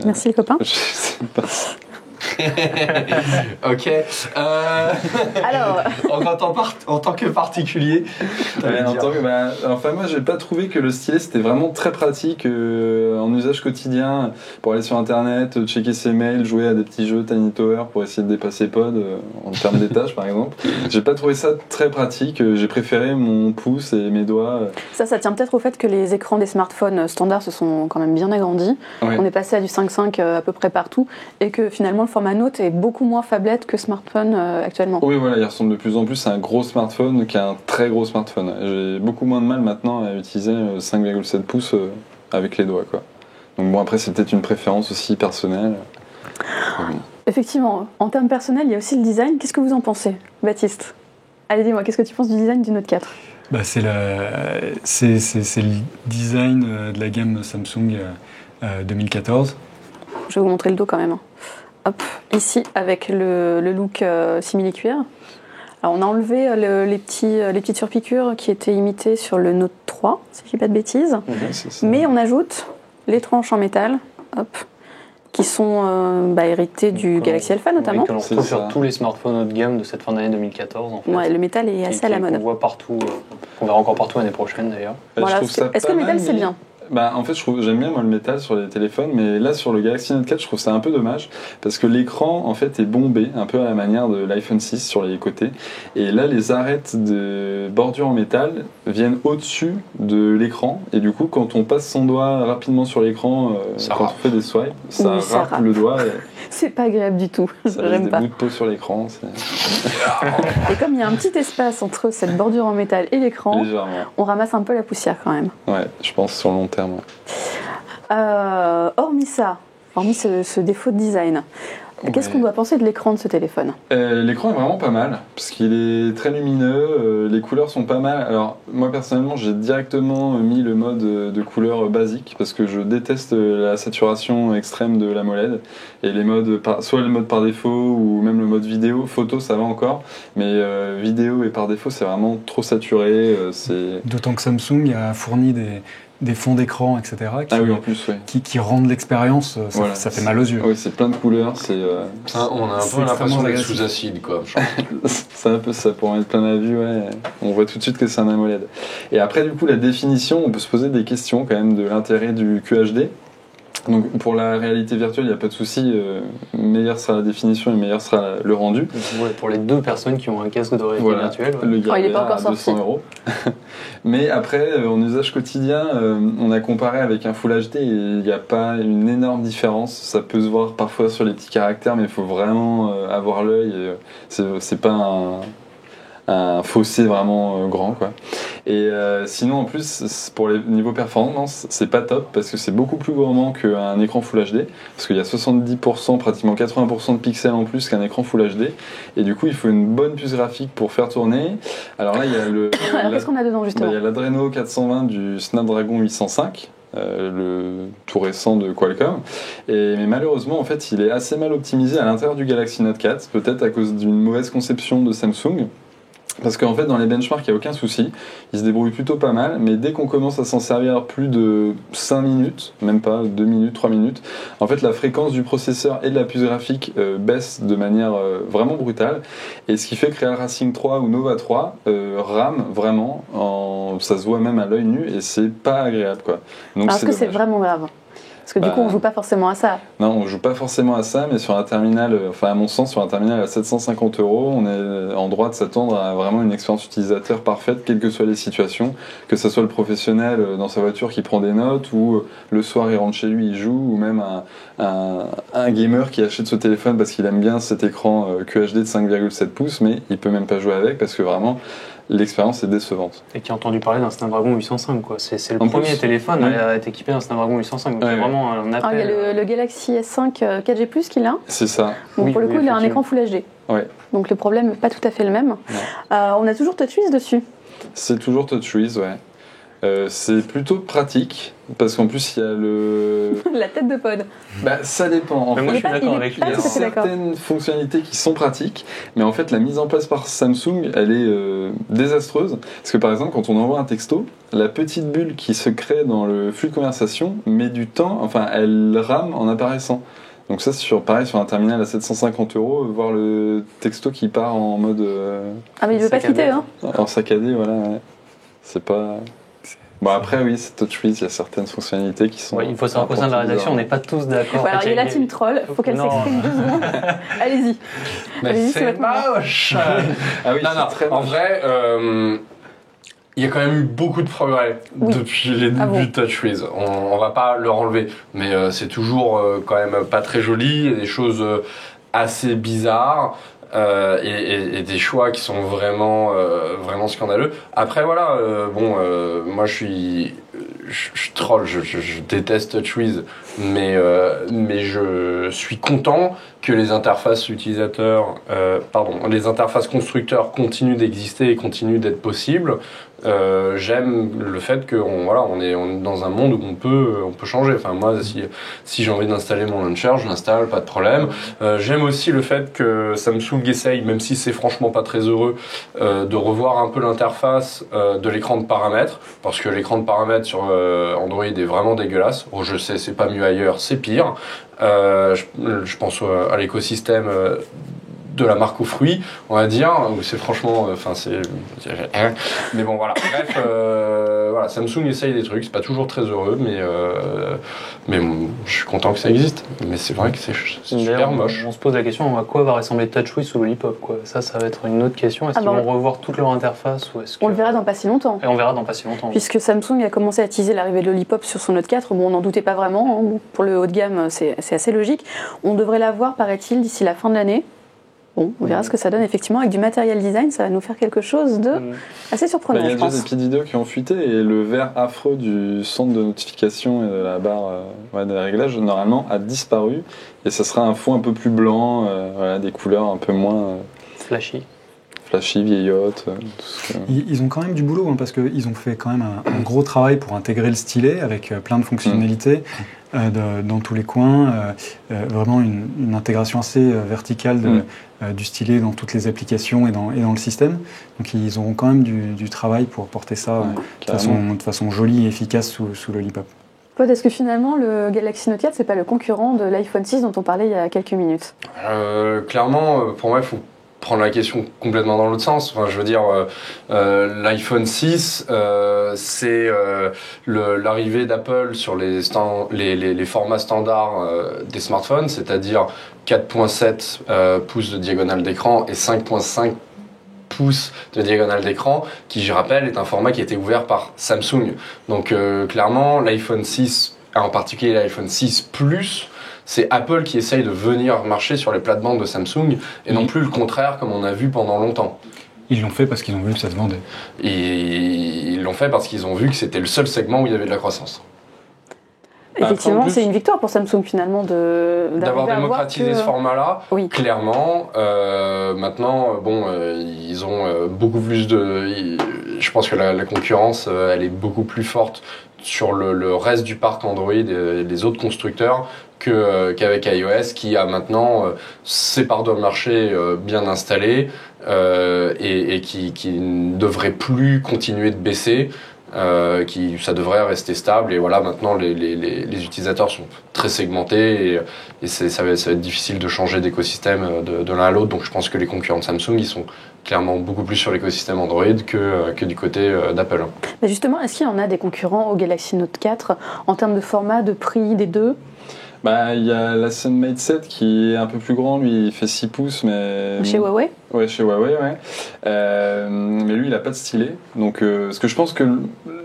Merci les copains. Je sais pas. Ok. Alors, En tant que particulier, Ouais, enfin moi j'ai pas trouvé que le stylet c'était vraiment très pratique en usage quotidien pour aller sur internet, checker ses mails, jouer à des petits jeux Tiny Tower pour essayer de dépasser Pod en termes des tâches par exemple. J'ai pas trouvé ça très pratique, j'ai préféré mon pouce et mes doigts. ça tient peut-être au fait que les écrans des smartphones standards se sont quand même bien agrandis. Ouais. On est passé à du 5.5 à peu près partout et que finalement le format Note est beaucoup moins phablette que smartphone actuellement. Oui voilà, il ressemble de plus en plus à un gros smartphone qu'à un très gros smartphone. J'ai beaucoup moins de mal maintenant à utiliser 5,7 pouces avec les doigts quoi. Donc bon après c'est peut-être une préférence aussi personnelle. Mais bon. Effectivement, en termes personnels, il y a aussi le design. Qu'est-ce que vous en pensez, Baptiste? Allez, dis-moi, qu'est-ce que tu penses du design du Note 4? Bah, c'est le design de la gamme Samsung 2014. Je vais vous montrer le dos quand même. Hop, ici avec le look simili-cuir. Alors on a enlevé les petites surpiqûres qui étaient imitées sur le Note 3, si je dis pas de bêtises. C'est ça. Mais on ajoute les tranches en métal, hop, qui sont héritées du Galaxy Alpha notamment. Oui, que l'on retrouve C'est sur ça. tous les smartphones haut de gamme de cette fin d'année 2014 en fait. Ouais, le métal est assez à la Qu'on mode. voit partout, qu'on verra encore partout l'année prochaine d'ailleurs. Je Voilà, trouve ça est-ce que pas le métal mal, c'est mais- bien? Bah, en fait, j'aime bien moi le métal sur les téléphones, mais là sur le Galaxy Note 4, je trouve ça un peu dommage parce que l'écran en fait est bombé, un peu à la manière de l'iPhone 6 sur les côtés. Et là, les arêtes de bordure en métal viennent au-dessus de l'écran, et du coup, quand on passe son doigt rapidement sur l'écran, Ça quand râpe. on fait des swipes, ça Oui, ça râpe râpe. le doigt, et C'est pas agréable du tout, ça laisse j'aime des pas. bouts de peau sur l'écran, c'est Et comme il y a un petit espace entre cette bordure en métal et l'écran, légèrement. on ramasse un peu la poussière quand même. Ouais, je pense sur le long terme. Hormis ça, hormis ce défaut de design, qu'est-ce Ouais. qu'on doit penser de l'écran de ce téléphone? L'écran est vraiment pas mal, parce qu'il est très lumineux, les couleurs sont pas mal. Alors, moi personnellement, j'ai directement mis le mode de couleur basique, parce que je déteste la saturation extrême de l'AMOLED. Et les modes, soit le mode par défaut, ou même le mode vidéo. Photo, ça va encore, mais vidéo et par défaut, c'est vraiment trop saturé. C'est... D'autant que Samsung a fourni des fonds d'écran, etc., qui, Ah oui, en plus, ouais. qui rendent l'expérience, Voilà. ça fait mal aux yeux. Oui, c'est plein de couleurs, c'est... on a un C'est peu l'impression extrêmement d'être agressif. sous acide, quoi. C'est un peu ça, pour mettre plein la vue, ouais. On voit tout de suite que c'est un AMOLED. Et après, du coup, la définition, on peut se poser des questions quand même de l'intérêt du QHD. Donc, pour la réalité virtuelle, il n'y a pas de souci. Meilleure sera la définition et meilleur sera le rendu. Ouais, pour les deux personnes qui ont un casque de réalité Voilà, virtuelle. ouais. le Oh, il est pas Gardea encore à 200 €. Mais après, en usage quotidien, on a comparé avec un Full HD et il n'y a pas une énorme différence. Ça peut se voir parfois sur les petits caractères, mais il faut vraiment avoir l'œil. C'est pas un fossé vraiment grand, quoi. Et sinon, en plus, pour les niveaux performance, c'est pas top parce que c'est beaucoup plus gourmand qu'un écran Full HD, parce qu'il y a 70%, pratiquement 80% de pixels en plus qu'un écran Full HD, et du coup, il faut une bonne puce graphique pour faire tourner. Alors là, il y a Alors, qu'est-ce qu'on a dedans, justement? il y a l'Adreno 420 du Snapdragon 805. Le tout récent de Qualcomm, mais malheureusement en fait il est assez mal optimisé à l'intérieur du Galaxy Note 4, peut-être à cause d'une mauvaise conception de Samsung. Parce qu'en fait, dans les benchmarks, il n'y a aucun souci. Il se débrouille plutôt pas mal, mais dès qu'on commence à s'en servir plus de 5 minutes, même pas 2 minutes, 3 minutes, en fait, la fréquence du processeur et de la puce graphique baisse de manière vraiment brutale. Et ce qui fait que Real Racing 3 ou Nova 3 rame vraiment, ça se voit même à l'œil nu, et c'est pas agréable, quoi. Donc, Alors, est-ce que c'est vraiment grave? Parce que du coup, on joue pas forcément à ça. Non, on joue pas forcément à ça, mais sur un terminal, enfin à mon sens, sur un terminal à 750 €, on est en droit de s'attendre à vraiment une expérience utilisateur parfaite, quelles que soient les situations, que ce soit le professionnel dans sa voiture qui prend des notes, ou le soir il rentre chez lui, il joue, ou même un gamer qui achète ce téléphone parce qu'il aime bien cet écran QHD de 5,7 pouces, mais il peut même pas jouer avec parce que vraiment l'expérience est décevante. Et qui a entendu parler d'un Snapdragon 805, quoi. C'est le En premier plus, téléphone à être équipé d'un Snapdragon 805. Donc c'est vraiment un appel. Ah, il y a le Galaxy S5 4G+, qu'il a. C'est ça. Donc Oui, pour le coup, il a un écran effectivement. Full HD. Ouais. Donc le problème n'est pas tout à fait le même. On a toujours TouchWiz dessus. C'est toujours TouchWiz, ouais. C'est plutôt pratique parce qu'en plus il y a le. La tête de pod. Bah ça dépend. En Mais moi, fait, je suis d'accord avec lui. Ah, il y a tout à fait d'accord. certaines fonctionnalités qui sont pratiques, mais en fait la mise en place par Samsung elle est désastreuse parce que par exemple quand on envoie un texto, la petite bulle qui se crée dans le flux de conversation met du temps, enfin elle rame en apparaissant. Donc ça, pareil, sur un terminal à 750 €, voir le texto qui part en mode... Ah mais il veut pas saccadé. quitter, hein. en saccadé, voilà. Ouais. C'est pas... Bon, après, oui, c'est TouchWiz, il y a certaines fonctionnalités qui sont... Ouais, il faut savoir qu'au sein de la rédaction, on n'est pas tous d'accord. Voilà, il y a la team troll, faut qu'elle Non. s'exprime 2 secondes. Allez-y. Mais Allez-y, c'est c'est votre moment. moche. Ah oui, Non, c'est très en moche. vrai, il y a quand même eu beaucoup de progrès Oui. depuis les débuts Ah bon. de TouchWiz. On va pas leur enlever, mais c'est toujours quand même pas très joli. Il y a des choses assez bizarres. Et des choix qui sont vraiment scandaleux. Après voilà, moi je troll, je déteste TouchWiz, mais je suis content que les interfaces utilisateurs, les interfaces constructeurs continuent d'exister et continuent d'être possibles. J'aime le fait qu'on est dans un monde où on peut changer. Enfin moi si j'ai envie d'installer mon launcher, je l'installe, pas de problème. J'aime aussi le fait que Samsung essaye, même si c'est franchement pas très heureux, de revoir un peu l'interface de l'écran de paramètres, parce que l'écran de paramètres sur Android est vraiment dégueulasse. Oh, je sais, c'est pas mieux ailleurs, c'est pire. Je pense à l'écosystème de la marque aux fruits, on va dire, où c'est franchement, mais bon voilà. Bref, voilà, Samsung essaye des trucs, c'est pas toujours très heureux, mais je suis content que ça existe. Mais c'est vrai que c'est super D'ailleurs, moche. on se pose la question, à quoi va ressembler TouchWiz sous Lollipop, quoi. Ça va être une autre question. Est-ce qu'ils vont revoir toute leur interface ou est-ce que... On le verra dans pas si longtemps. Et on verra dans pas si longtemps. Puisque Samsung a commencé à teaser l'arrivée de Lollipop sur son Note 4, bon, on n'en doutait pas vraiment, hein. Bon, pour le haut de gamme, c'est assez logique. On devrait l'avoir, paraît-il, d'ici la fin de l'année. Bon, on verra ce que ça donne effectivement avec du matériel design, ça va nous faire quelque chose de assez surprenant, Il y a je déjà pense. des petites vidéos qui ont fuité et le vert affreux du centre de notification et de la barre de réglage normalement a disparu et ça sera un fond un peu plus blanc, des couleurs un peu moins Flashy. flashy, vieillotte. Tout ce que... Ils ont quand même du boulot, hein, parce qu'ils ont fait quand même un gros travail pour intégrer le stylet avec plein de fonctionnalités dans tous les coins. Vraiment une intégration assez verticale du stylet dans toutes les applications et dans le système. Donc ils auront quand même du travail pour porter ça de façon jolie et efficace sous Lollipop. Pod, est-ce que finalement le Galaxy Note 4 c'est pas le concurrent de l'iPhone 6 dont on parlait il y a quelques minutes? Clairement, pour moi, il faut prendre la question complètement dans l'autre sens. Enfin, je veux dire, l'iPhone 6, c'est l'arrivée d'Apple sur les formats standards des smartphones, c'est-à-dire 4.7 pouces de diagonale d'écran et 5.5 pouces de diagonale d'écran, qui, je rappelle, est un format qui a été ouvert par Samsung. Donc, clairement, l'iPhone 6, en particulier l'iPhone 6 Plus, c'est Apple qui essaye de venir marcher sur les plates-bandes de Samsung et non plus le contraire comme on a vu pendant longtemps. Ils l'ont fait parce qu'ils ont vu que ça se vendait. Et ils l'ont fait parce qu'ils ont vu que c'était le seul segment où il y avait de la croissance. Effectivement, Après, en plus, c'est une victoire pour Samsung finalement D'avoir démocratisé ce format-là, Oui. clairement. Maintenant, ils ont beaucoup plus je pense que la concurrence, elle est beaucoup plus forte sur le reste du parc Android et les autres constructeurs qu'avec iOS, qui a maintenant ses parts de marché bien installées et qui ne devrait plus continuer de baisser. Ça devrait rester stable, et voilà, maintenant les utilisateurs sont très segmentés et ça va être difficile de changer d'écosystème de l'un à l'autre. Donc je pense que les concurrents de Samsung, ils sont clairement beaucoup plus sur l'écosystème Android que du côté d'Apple. Mais justement, est-ce qu'il y en a des concurrents au Galaxy Note 4 en termes de format, de prix, des deux? Il y a la Sunmate 7 qui est un peu plus grand, lui il fait 6 pouces, mais... Chez Huawei? Ouais, chez Huawei, ouais. Mais lui, il n'a pas de stylet. Donc, parce que je pense que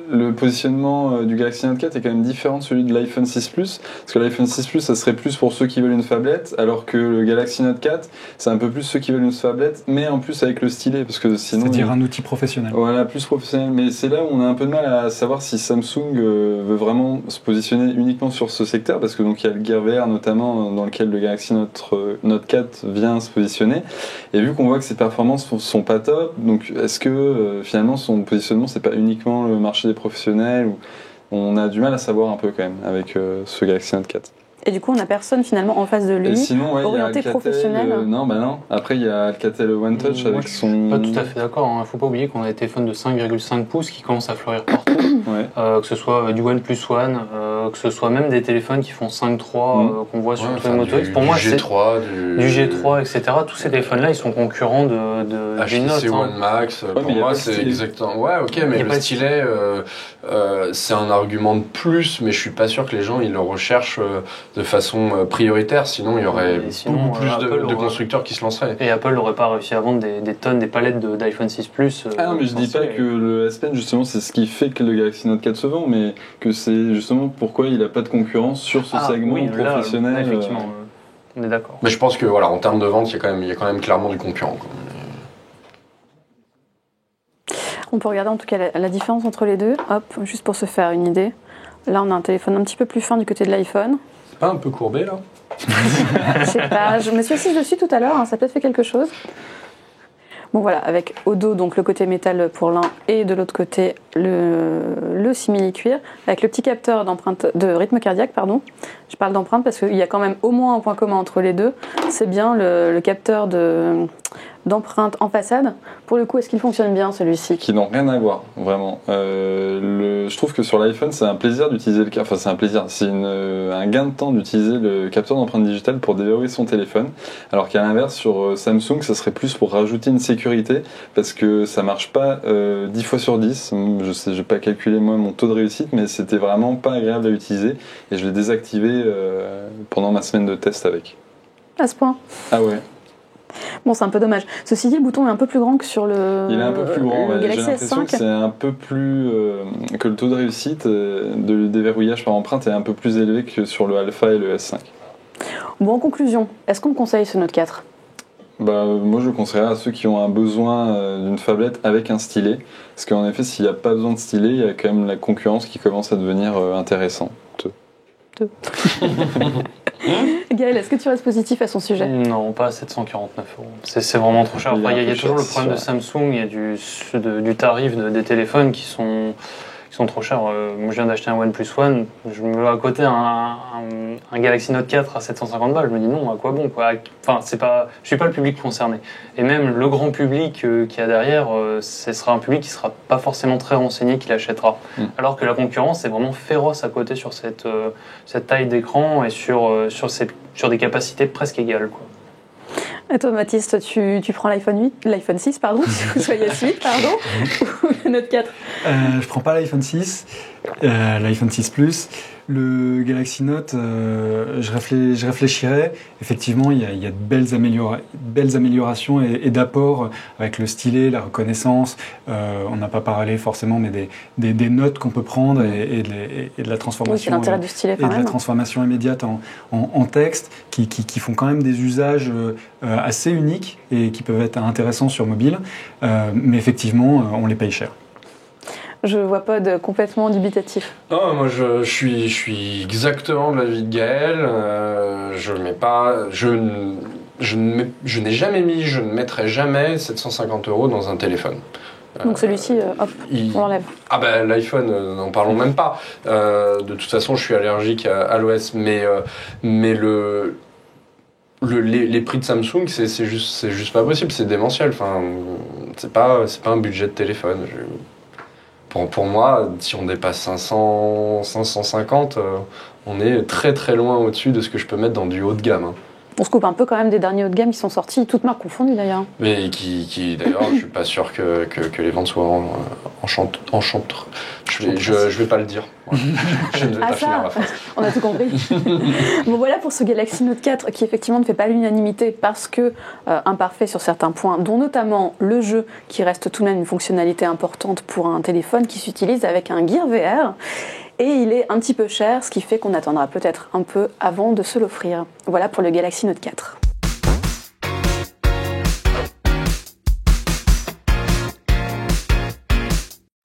le positionnement du Galaxy Note 4 est quand même différent de celui de l'iPhone 6 Plus. Parce que l'iPhone 6 Plus, ça serait plus pour ceux qui veulent une phablette, alors que le Galaxy Note 4, c'est un peu plus ceux qui veulent une phablette, mais en plus avec le stylet. Parce que sinon, c'est-à-dire un outil professionnel. Voilà, plus professionnel. Mais c'est là où on a un peu de mal à savoir si Samsung veut vraiment se positionner uniquement sur ce secteur, parce que donc il y a le Gear VR notamment dans lequel le Galaxy Note 4 vient se positionner. Et vu qu'on voit que ses performances sont pas top, donc est-ce que finalement son positionnement c'est pas uniquement le marché des professionnels, ou on a du mal à savoir un peu quand même avec ce Galaxy Note 4. Et du coup, on n'a personne finalement en face de lui, et sinon, ouais, orienté il y a Alcatel, professionnel. Non. Après, il y a Alcatel One Touch avec son. Pas tout à fait d'accord. Il ne faut pas oublier qu'on a des téléphones de 5,5 pouces qui commencent à fleurir partout. Ouais. Que ce soit du OnePlus One, que ce soit même des téléphones qui font 5.3 qu'on voit sur tous les Moto X. Pour moi, c'est G3, du G3, etc. Tous ces téléphones-là, ils sont concurrents du HTC Note. One Max. Pour mais moi, c'est exactement. Ouais, ok, mais le stylet, c'est un argument de plus, mais je suis pas sûr que les gens ils le recherchent de façon prioritaire, sinon il y aurait beaucoup plus de constructeurs qui se lanceraient. Et Apple n'aurait pas réussi à vendre des tonnes, des palettes d'iPhone 6 Plus. Ah non, mais je dis pas que le S Pen justement c'est ce qui fait que le Galaxy Note 4 se vend, mais que c'est justement pourquoi il a pas de concurrence sur ce segment professionnel. Là, effectivement, on est d'accord. Mais je pense que voilà, en termes de vente, il y a quand même clairement du concurrent, quoi. On peut regarder en tout cas la différence entre les deux, hop, juste pour se faire une idée. Là, on a un téléphone un petit peu plus fin du côté de l'iPhone. C'est pas un peu courbé là? Je sais pas, je me suis assise dessus tout à l'heure, ça a peut-être fait quelque chose. Bon voilà, avec au dos donc le côté métal pour l'un et de l'autre côté le simili-cuir, avec le petit capteur de rythme cardiaque, pardon. Je parle d'empreinte parce qu'il y a quand même au moins un point commun entre les deux, c'est bien le capteur d'empreinte en façade. Pour le coup, est-ce qu'il fonctionne bien celui-ci? Qui n'ont rien à voir, vraiment. Je trouve que sur l'iPhone, c'est un plaisir d'utiliser c'est un gain de temps d'utiliser le capteur d'empreinte digitale pour déverrouiller son téléphone, alors qu'à l'inverse, sur Samsung, ça serait plus pour rajouter une sécurité, parce que ça marche pas 10 fois sur 10. Je n'ai pas calculé moi mon taux de réussite, mais c'était vraiment pas agréable à utiliser, et je l'ai désactivé pendant ma semaine de test avec. À ce point? Ah ouais. Bon, c'est un peu dommage. Ceci dit, le bouton est un peu plus grand que sur le Il est un peu plus grand, le j'ai Galaxy l'impression S5. que c'est un peu plus... que le taux de réussite de déverrouillage par empreinte est un peu plus élevé que sur le Alpha et le S5. Bon, en conclusion, est-ce qu'on me conseille ce Note 4? Moi, je le conseillerais à ceux qui ont un besoin d'une phablette avec un stylet. Parce qu'en effet, s'il n'y a pas besoin de stylet, il y a quand même la concurrence qui commence à devenir intéressante. Gaël, est-ce que tu restes positif à son sujet? Non, pas à 749 €. C'est vraiment trop cher. Après, il y a toujours le problème de Samsung et du tarif des téléphones qui sont trop chers. Moi, je viens d'acheter un OnePlus One. Je me mets à côté un Galaxy Note 4 à 750 balles. Je me dis non, à quoi bon, quoi. Enfin, je suis pas le public concerné. Et même le grand public qu'il y a derrière, ce sera un public qui sera pas forcément très renseigné qui l'achètera. Alors que la concurrence est vraiment féroce à côté sur cette taille d'écran et sur des capacités presque égales, quoi. Et toi, Mathis, tu prends l'iPhone 6, pardon, si vous soyez 8, pardon, ou le Note 4? Je prends pas l'iPhone 6, l'iPhone 6 Plus. Le Galaxy Note, je réfléchirais. Effectivement, il y a de belles améliorations et d'apports avec le stylet, la reconnaissance. On n'a pas parlé forcément, mais des notes qu'on peut prendre et de la transformation. Oui, c'est l'intérêt du stylet quand et de même. la transformation immédiate en texte qui font quand même des usages assez uniques et qui peuvent être intéressants sur mobile. Mais effectivement, on les paye cher. Je vois pas de complètement dubitatif. Non, moi je suis exactement de l'avis de Gaël. Je n'ai jamais mis, je ne mettrai jamais 750 € dans un téléphone. Donc celui-ci, hop, on l'enlève. Ah ben l'iPhone, n'en parlons même pas. De toute façon, je suis allergique à l'OS, mais les prix de Samsung, c'est juste pas possible, c'est démentiel. Enfin, c'est pas un budget de téléphone. Pour moi, si on dépasse 500, 550, on est très très loin au-dessus de ce que je peux mettre dans du haut de gamme. On se coupe un peu quand même des derniers hauts de gamme qui sont sortis, toutes marques confondues d'ailleurs. Mais qui d'ailleurs, je suis pas sûr que les ventes soient enchantes. Je vais pas le dire. Voilà. Je ne vais pas finir la phrase. On a tout compris. Bon voilà pour ce Galaxy Note 4 qui effectivement ne fait pas l'unanimité parce que imparfait sur certains points, dont notamment le jeu qui reste tout de même une fonctionnalité importante pour un téléphone qui s'utilise avec un Gear VR. Et il est un petit peu cher, ce qui fait qu'on attendra peut-être un peu avant de se l'offrir. Voilà pour le Galaxy Note 4.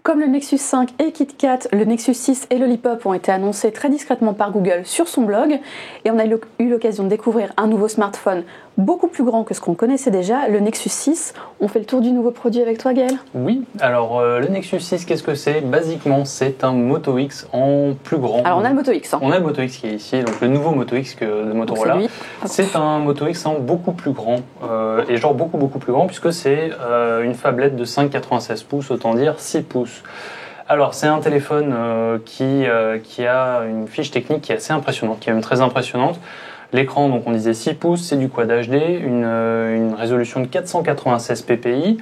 Comme le Nexus 5 et KitKat, le Nexus 6 et Lollipop ont été annoncés très discrètement par Google sur son blog, et on a eu l'occasion de découvrir un nouveau smartphone beaucoup plus grand que ce qu'on connaissait déjà, le Nexus 6. On fait le tour du nouveau produit avec toi, Gaël ? Oui, alors le Nexus 6, qu'est-ce que c'est ? Basiquement, c'est un Moto X en plus grand. Alors on a le Moto X. On a le Moto X qui est ici, donc le nouveau Moto X de Motorola. C'est un Moto X en beaucoup plus grand, et genre beaucoup plus grand, puisque c'est une phablette de 5,96 pouces, autant dire 6 pouces. Alors c'est un téléphone qui a une fiche technique qui est assez impressionnante, qui est même très impressionnante. L'écran, donc on disait 6 pouces, c'est du Quad HD, une résolution de 496 ppi.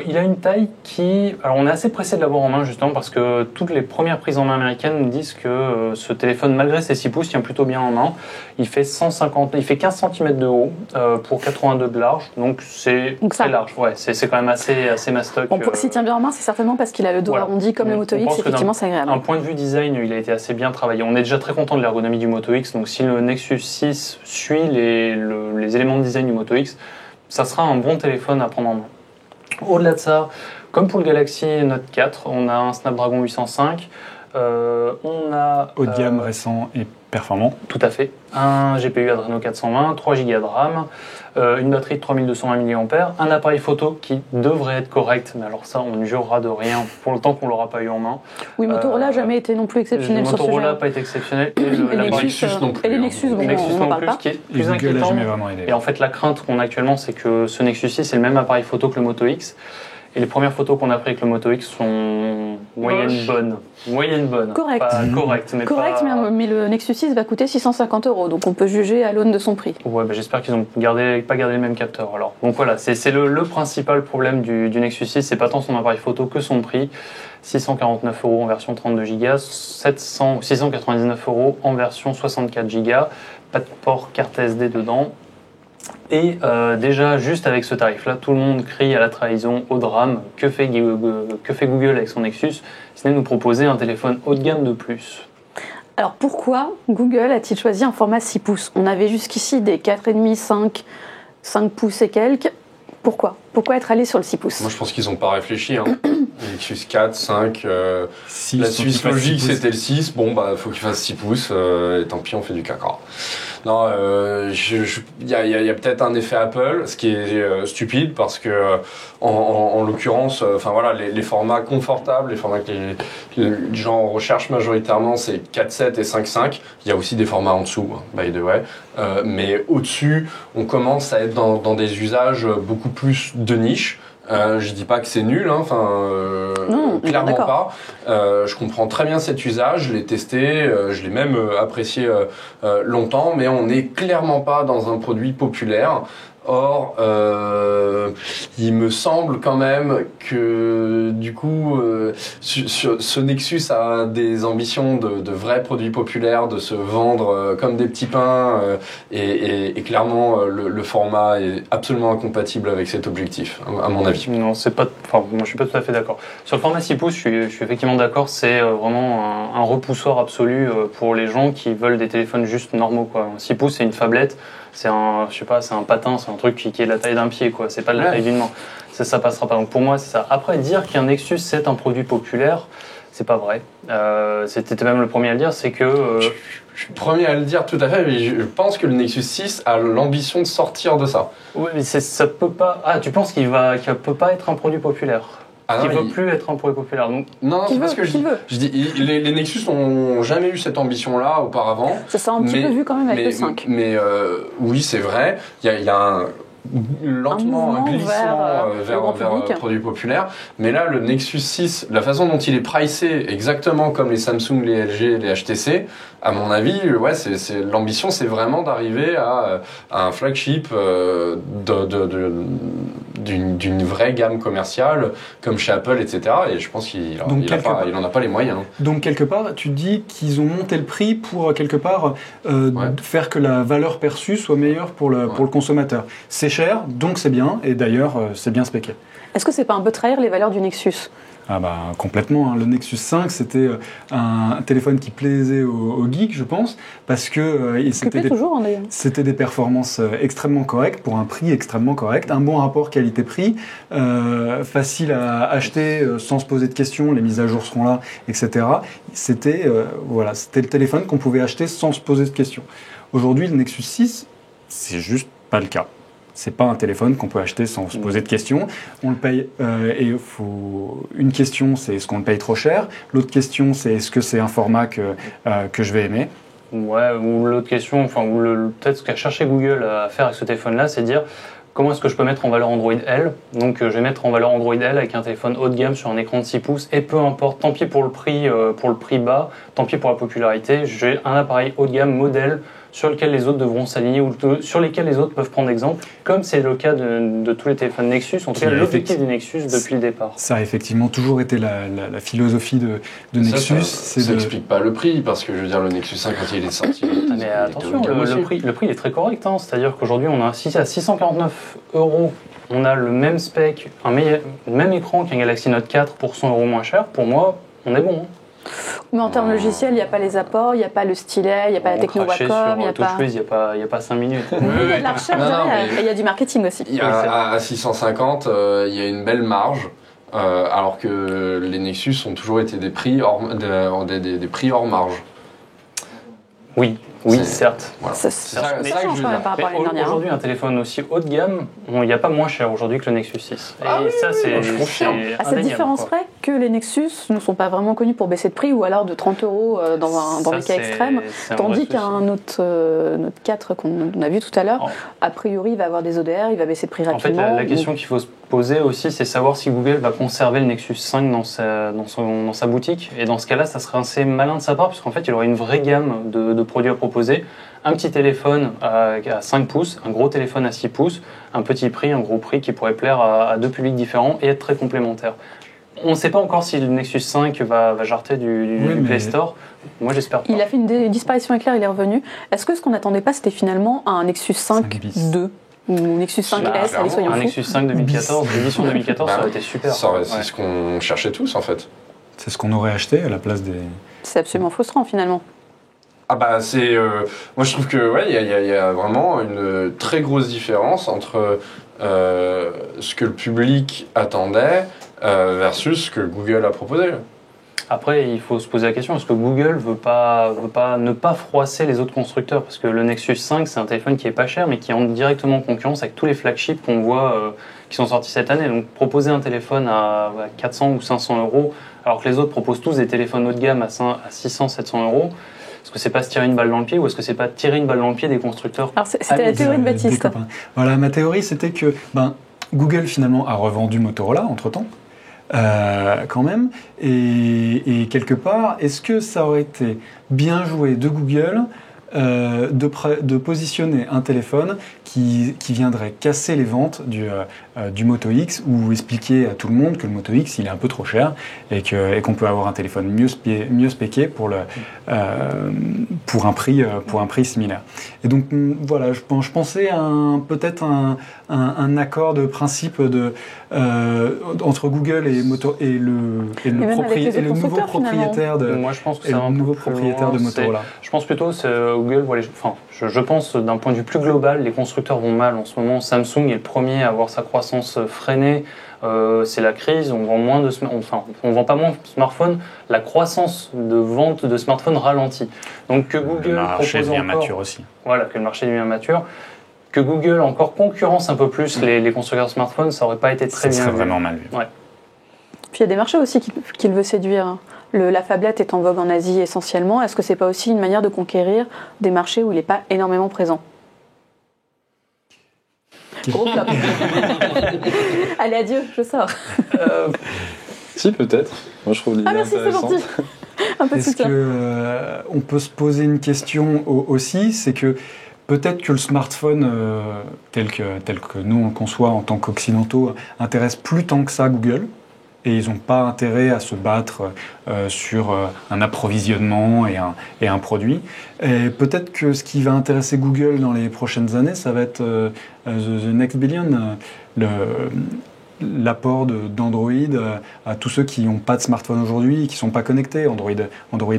Il a une taille qui... Alors on est assez pressé de l'avoir en main justement parce que toutes les premières prises en main américaines nous disent que ce téléphone, malgré ses 6 pouces, tient plutôt bien en main. Il fait 15 cm de haut pour 82 de large, donc c'est très large. Ouais, c'est quand même assez mastoc. Bon, s'il tient bien en main, c'est certainement parce qu'il a le dos arrondi comme le Moto X, effectivement c'est agréable. Un point de vue design, il a été assez bien travaillé. On est déjà très content de l'ergonomie du Moto X, donc si le Nexus 6 suit les éléments de design du Moto X, ça sera un bon téléphone à prendre en main. Au-delà de ça, comme pour le Galaxy Note 4, on a un Snapdragon 805, on a... Haut de gamme, récent et performant. Tout à fait. Un GPU Adreno 420, 3 Go de RAM, une batterie de 3220 mAh, un appareil photo qui devrait être correct, mais alors ça, on ne jurera de rien pour le temps qu'on ne l'aura pas eu en main. Oui, Motorola n'a jamais été non plus exceptionnel sur ce sujet. Motorola n'a pas été exceptionnel. Et les Nexus non plus. Et les Nexus, bon, on n'en parle pas. Ce qui est plus inquiétant. Et en fait, la crainte qu'on a actuellement, c'est que ce Nexus 6 c'est le même appareil photo que le Moto X. Et les premières photos qu'on a prises avec le Moto X sont moyenne bonne. Correct. Mais le Nexus 6 va coûter 650 €, donc on peut juger à l'aune de son prix. Ouais, j'espère qu'ils n'ont pas gardé le même capteur alors. Donc voilà, c'est le principal problème du Nexus 6, c'est pas tant son appareil photo que son prix. 649 € en version 32 Go, 699 € en version 64 Go, pas de port carte SD dedans. Et déjà, juste avec ce tarif-là, tout le monde crie à la trahison, au drame. Que fait Google avec son Nexus, si ce n'est nous proposer un téléphone haut de gamme de plus? Alors pourquoi Google a-t-il choisi un format 6 pouces? On avait jusqu'ici des 4,5, 5 pouces et quelques. Pourquoi être allé sur le 6 pouces? Moi je pense qu'ils n'ont pas réfléchi. Nexus 4, 5, 6, la suite logique c'était le 6, bon bah faut qu'il fasse 6 pouces, et tant pis on fait du caca. Non, il y a peut-être un effet Apple, ce qui est stupide parce que en l'occurrence, enfin voilà, les formats confortables, les formats que les gens recherchent majoritairement, c'est 4.7 et 5.5. Il y a aussi des formats en dessous, by the way, mais au-dessus, on commence à être dans des usages beaucoup plus de niche. Je dis pas que c'est nul, non, clairement pas. Je comprends très bien cet usage, je l'ai testé, je l'ai même apprécié longtemps, mais on n'est clairement pas dans un produit populaire. Or, il me semble quand même que du coup, ce Nexus a des ambitions de vrais produits populaires, de se vendre comme des petits pains, et clairement, le format est absolument incompatible avec cet objectif, à mon avis. Non, c'est pas. Enfin, moi, je suis pas tout à fait d'accord. Sur le format 6 pouces, je suis effectivement d'accord. C'est vraiment un repoussoir absolu pour les gens qui veulent des téléphones juste normaux, quoi. 6 pouces, c'est une phablette. C'est un patin, c'est un truc qui est de la taille d'un pied, quoi. C'est pas de la taille d'une main. Ça passera pas. Donc pour moi, c'est ça. Après, dire qu'un Nexus c'est un produit populaire, c'est pas vrai. C'était même le premier à le dire, c'est que. Je suis le premier à le dire tout à fait, mais je pense que le Nexus 6 a l'ambition de sortir de ça. Oui, mais ça peut pas. Ah, tu penses qu'il peut pas être un produit populaire? Qui veut plus être un produit populaire. Donc... Non, c'est pas ce que je dis. Je dis les Nexus n'ont jamais eu cette ambition-là auparavant. Ça s'est un petit peu vu quand même avec le 5. Mais oui, c'est vrai. Il y a un glissement vers produit populaire. Mais là, le Nexus 6, la façon dont il est pricé, exactement comme les Samsung, les LG, les HTC, à mon avis, ouais, l'ambition, c'est vraiment d'arriver à un flagship d'une vraie gamme commerciale, comme chez Apple, etc. Et je pense qu'il en a pas les moyens. Donc, quelque part, tu dis qu'ils ont monté le prix pour, quelque part, faire que la valeur perçue soit meilleure pour le consommateur. C'est cher, donc c'est bien, et d'ailleurs, c'est bien spéqué. Est-ce que c'est pas un peu trahir les valeurs du Nexus ? Ah bah complètement, hein. Le Nexus 5 c'était un téléphone qui plaisait aux geeks, je pense, parce que c'était des performances extrêmement correctes pour un prix extrêmement correct, un bon rapport qualité-prix, facile à acheter sans se poser de questions, les mises à jour seront là, etc. C'était le téléphone qu'on pouvait acheter sans se poser de questions. Aujourd'hui, le Nexus 6, c'est juste pas le cas. C'est pas un téléphone qu'on peut acheter sans se poser de questions. On le paye une question, c'est est-ce qu'on le paye trop cher. L'autre question, c'est est-ce que c'est un format que je vais aimer. Ouais, ou l'autre question, peut-être ce qu'a cherché Google à faire avec ce téléphone-là, c'est dire comment est-ce que je peux mettre en valeur Android L. Donc je vais mettre en valeur Android L avec un téléphone haut de gamme sur un écran de 6 pouces. Et peu importe, tant pis pour le prix bas, tant pis pour la popularité, j'ai un appareil haut de gamme modèle sur lequel les autres devront s'aligner ou sur lesquels les autres peuvent prendre exemple, comme c'est le cas de tous les téléphones Nexus, en tout cas l'objectif du Nexus depuis le départ. Ça a effectivement toujours été la philosophie de Nexus. Ça n'explique pas le prix, parce que je veux dire, le Nexus 5 quand il est sorti... mais attention, le prix il est très correct, hein. C'est-à-dire qu'aujourd'hui on a à 649 €, on a le même spec, le même écran qu'un Galaxy Note 4 pour 100 € moins cher. Pour moi, on est bon. Hein. Mais en termes logiciels, il n'y a pas les apports, il n'y a pas le stylet, il n'y a pas la techno Wacom, il n'y a pas... il n'y a pas 5 minutes. Il y a de la recherche derrière, et il y a du marketing aussi. À 650, il y a une belle marge, alors que les Nexus ont toujours été des prix des prix hors marge. Oui, certes. Voilà. Ça change quand même par rapport à l'année dernière. Aujourd'hui, un téléphone aussi haut de gamme, il n'y a pas moins cher aujourd'hui que le Nexus 6. Je confirme. À cette différence près que les Nexus ne sont pas vraiment connus pour baisser de prix, ou alors de 30 € dans des cas extrêmes, tandis qu'un Note 4 qu'on a vu tout à l'heure, a priori, il va avoir des ODR, il va baisser de prix rapidement. En fait, la question qu'il faut se poser aussi, c'est savoir si Google va conserver le Nexus 5 dans sa boutique. Et dans ce cas-là, ça serait assez malin de sa part, parce qu'en fait, il aurait une vraie gamme de produits à proposer. Un petit téléphone à 5 pouces, un gros téléphone à 6 pouces, un petit prix, un gros prix qui pourrait plaire à deux publics différents et être très complémentaires. On ne sait pas encore si le Nexus 5 va jarter du Play Store. Moi, j'espère pas. Il a fait une disparition éclair, il est revenu. Est-ce que ce qu'on n'attendait pas, c'était finalement un Nexus 5 2 ou Nexus 5S, allez, soyons fous. Un Nexus 5 2014, l'édition 2014, ça aurait été super. C'est ce qu'on cherchait tous, en fait. C'est ce qu'on aurait acheté à la place des... C'est absolument frustrant, finalement. Ah bah moi je trouve que il y a vraiment une très grosse différence entre ce que le public attendait versus ce que Google a proposé. Après, il faut se poser la question, est-ce que Google veut pas ne pas froisser les autres constructeurs? Parce que le Nexus 5, c'est un téléphone qui est pas cher, mais qui entre directement en concurrence avec tous les flagships qu'on voit qui sont sortis cette année. Donc proposer un téléphone à 400 ou 500 €, alors que les autres proposent tous des téléphones haut de gamme à 600, 700 €, est-ce que c'est pas se tirer une balle dans le pied, ou est-ce que c'est pas tirer une balle dans le pied des constructeurs? Alors c'était la théorie de Baptiste. Voilà, ma théorie c'était que Google finalement a revendu Motorola entre-temps, quand même, et quelque part, est-ce que ça aurait été bien joué de Google de positionner un téléphone qui viendrait casser les ventes du Moto X ou expliquer à tout le monde que le Moto X il est un peu trop cher et qu'on peut avoir un téléphone mieux spéqué pour un prix similaire. Et donc voilà, je pensais à peut-être un accord de principe entre Google et le nouveau propriétaire Moi, je pense que ça va un peu plus loin. de Motorola. Je pense plutôt que Google voit je pense d'un point de vue plus global, les constructeurs vont mal en ce moment. Samsung est le premier à avoir sa croissance freinée. C'est la crise, on vend moins on vend pas moins de smartphones. La croissance de vente de smartphones ralentit. Donc que Google le marché devient encore, mature aussi. Voilà, que le marché devient mature. Que Google encore concurrence un peu plus les constructeurs de smartphones, ça aurait pas été très bien. Ça serait vraiment mal vu. Ouais. Puis il y a des marchés aussi qu'il veut séduire. La phablette est en vogue en Asie essentiellement. Est-ce que c'est pas aussi une manière de conquérir des marchés où il n'est pas énormément présent? Gros flop. Allez, adieu, je sors. Si, peut-être. Moi, je trouve l'idée Merci, c'est intéressante. gentil. Un peu de Est-ce soutien. qu'on peut se poser une question aussi, c'est que peut-être que le smartphone tel que nous on le conçoit en tant qu'occidentaux intéresse plus tant que ça Google. Et ils n'ont pas intérêt à se battre sur un approvisionnement et un produit. Et peut-être que ce qui va intéresser Google dans les prochaines années, ça va être the next billion, l'apport d'Android à tous ceux qui n'ont pas de smartphone aujourd'hui, qui ne sont pas connectés, Android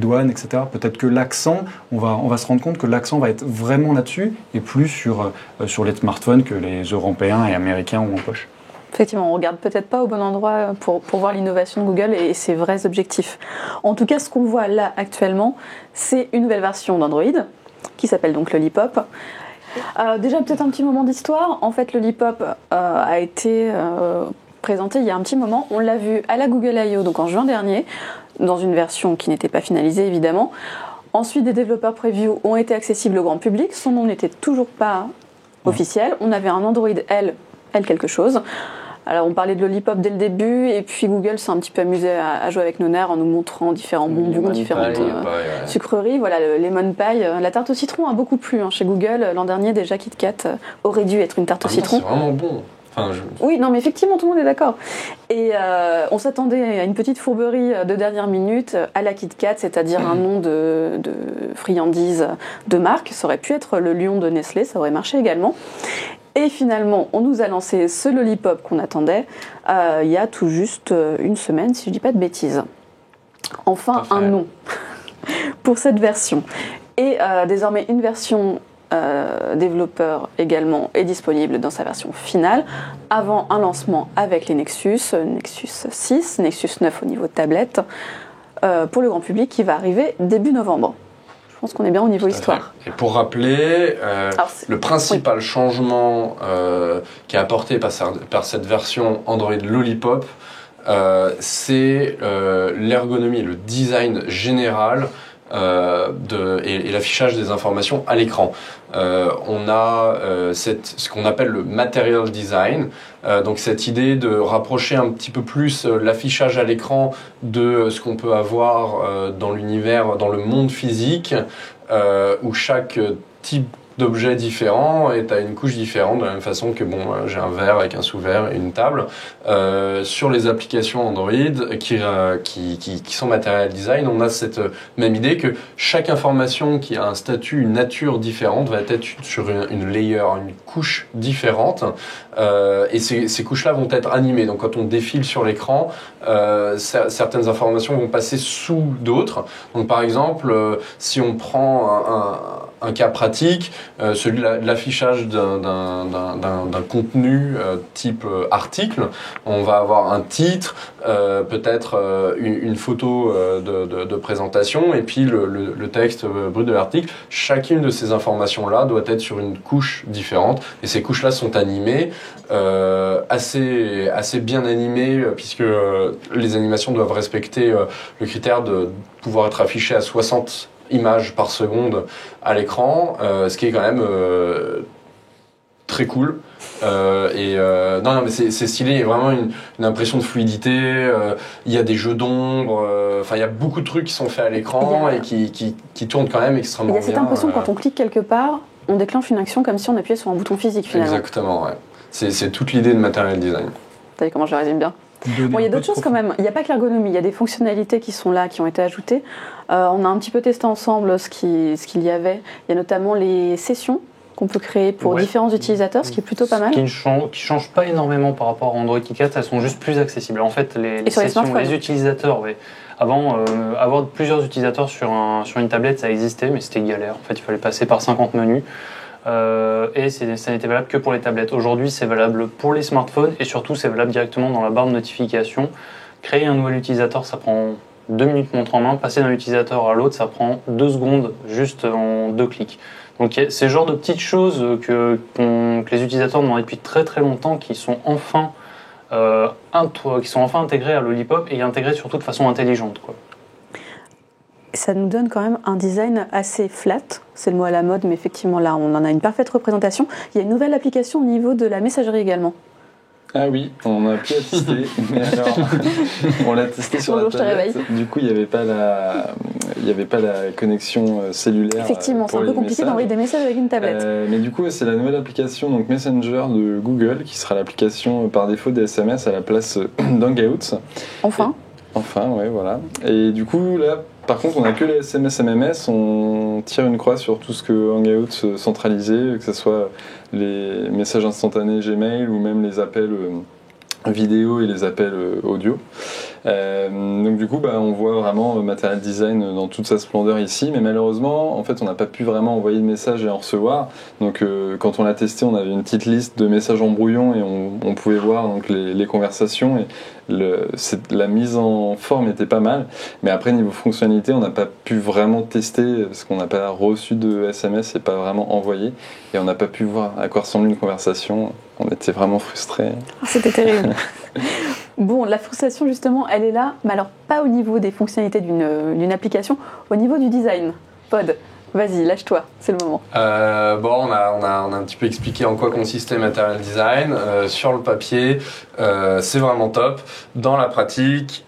One, etc. Peut-être que l'accent, on va se rendre compte que l'accent va être vraiment là-dessus et plus sur les smartphones que les Européens et Américains ont en poche. Effectivement, on regarde peut-être pas au bon endroit pour voir l'innovation de Google et ses vrais objectifs. En tout cas, ce qu'on voit là actuellement, c'est une nouvelle version d'Android qui s'appelle donc Lollipop. Déjà peut-être un petit moment d'histoire. En fait, Lollipop a été présenté il y a un petit moment. On l'a vu à la Google I/O, donc en juin dernier, dans une version qui n'était pas finalisée évidemment. Ensuite, des développeurs preview ont été accessibles au grand public. Son nom n'était toujours pas officiel. On avait un Android L quelque chose. Alors on parlait de Lollipop dès le début et puis Google s'est un petit peu amusé à jouer avec nos nerfs en nous montrant différents bonbons, différentes sucreries. Voilà, le lemon pie, la tarte au citron a beaucoup plu chez Google. L'an dernier déjà KitKat aurait dû être une tarte au citron. C'est vraiment bon. Oui, non, mais effectivement, tout le monde est d'accord. Et on s'attendait à une petite fourberie de dernière minute à la KitKat, c'est-à-dire un nom de friandise de marque. Ça aurait pu être le lion de Nestlé, ça aurait marché également. Et finalement, on nous a lancé ce Lollipop qu'on attendait il y a tout juste une semaine, si je ne dis pas de bêtises. Enfin, un nom pour cette version. Et désormais, une version développeur également est disponible dans sa version finale, avant un lancement avec les Nexus 6, Nexus 9 au niveau de tablette, pour le grand public qui va arriver début novembre. Je pense qu'on est bien au niveau histoire. Et pour rappeler, le principal changement qui est apporté par cette version Android Lollipop, c'est l'ergonomie, le design général et l'affichage des informations à l'écran. On a ce qu'on appelle le material design, donc cette idée de rapprocher un petit peu plus l'affichage à l'écran de ce qu'on peut avoir dans l'univers, dans le monde physique, où chaque type d'objets différents et à une couche différente, de la même façon que j'ai un verre avec un sous-verre et une table. Sur les applications Android qui sont Material Design, on a cette même idée que chaque information qui a un statut, une nature différente va être sur une layer, une couche différente, et ces couches-là vont être animées. Donc quand on défile sur l'écran, certaines informations vont passer sous d'autres. Donc par exemple, si on prend un cas pratique, celui de l'affichage d'un contenu type article, on va avoir un titre, peut-être une photo de présentation et puis le texte brut de l'article. Chacune de ces informations-là doit être sur une couche différente et ces couches-là sont animées, assez bien animées puisque les animations doivent respecter le critère de pouvoir être affichées à 60 images par seconde à l'écran, ce qui est quand même très cool. Non, mais c'est stylé, il y a vraiment une impression de fluidité, il y a des jeux d'ombre, enfin il y a beaucoup de trucs qui sont faits à l'écran et qui tournent quand même extrêmement bien. Il y a cette impression quand on clique quelque part, on déclenche une action comme si on appuyait sur un bouton physique finalement. Exactement, ouais. C'est toute l'idée de Material Design. T'as vu comment je résume bien? Bon, il y a d'autres choses quand même. Il n'y a pas que l'ergonomie, il y a des fonctionnalités qui sont là, qui ont été ajoutées. On a un petit peu testé ensemble ce qu'il y avait. Il y a notamment les sessions qu'on peut créer pour différents utilisateurs, ce qui est plutôt pas mal. Qui ne change pas énormément par rapport à Android 4, elles sont juste plus accessibles. En fait, les sessions, les utilisateurs, avant, avoir plusieurs utilisateurs sur une tablette, ça existait, mais c'était galère. En fait, il fallait passer par 50 menus. Et ça n'était valable que pour les tablettes. Aujourd'hui, c'est valable pour les smartphones et surtout, c'est valable directement dans la barre de notification. Créer un nouvel utilisateur, ça prend 2 minutes montre en main. Passer d'un utilisateur à l'autre, ça prend 2 secondes juste en 2 clics. Donc, c'est le genre de petites choses que les utilisateurs demandaient depuis très très longtemps qui sont enfin intégrées à Lollipop et intégrées surtout de façon intelligente, quoi. Ça nous donne quand même un design assez flat, c'est le mot à la mode, mais effectivement là on en a une parfaite représentation. Il y a une nouvelle application au niveau de la messagerie également. Ah oui, on a pu tester, mais alors on l'a testé sur la tablette. Du coup, il n'y avait pas la connexion cellulaire. Effectivement, c'est un peu compliqué d'envoyer des messages avec une tablette. Mais du coup, c'est la nouvelle application donc Messenger de Google qui sera l'application par défaut des SMS à la place d'Hangouts. Enfin. Enfin, ouais, voilà. Et du coup, là, par contre, on n'a que les SMS MMS, on tire une croix sur tout ce que Hangouts centralisé, que ce soit les messages instantanés Gmail ou même les appels vidéo et les appels audio. Donc du coup, on voit vraiment Material Design dans toute sa splendeur ici, mais malheureusement, en fait, on n'a pas pu vraiment envoyer de messages et en recevoir. Donc quand on l'a testé, on avait une petite liste de messages en brouillon et on pouvait voir donc les conversations et la mise en forme était pas mal. Mais après, niveau fonctionnalité, on n'a pas pu vraiment tester parce qu'on n'a pas reçu de SMS et pas vraiment envoyé. Et on n'a pas pu voir à quoi ressemble une conversation. On était vraiment frustrés. C'était terrible. Bon, la frustration justement, elle est là, mais alors pas au niveau des fonctionnalités d'une application, au niveau du design. Pod, vas-y, lâche-toi, c'est le moment. On a un petit peu expliqué en quoi consistait Material Design. Sur le papier, c'est vraiment top. Dans la pratique,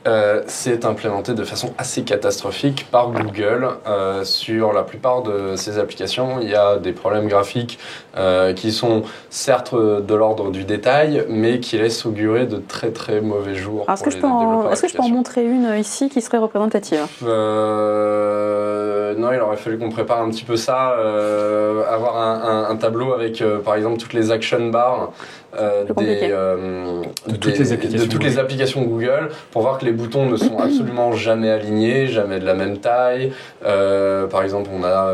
c'est implémenté de façon assez catastrophique par Google. Sur la plupart de ces applications, il y a des problèmes graphiques qui sont certes de l'ordre du détail, mais qui laissent augurer de très très mauvais jours. Alors, est-ce que je peux en montrer une ici qui serait représentative? Non, il aurait fallu qu'on prépare un petit peu ça, avoir un tableau avec par exemple toutes les action bars de toutes les applications Google pour voir que les boutons ne sont absolument jamais alignés, jamais de la même taille. Par exemple, on a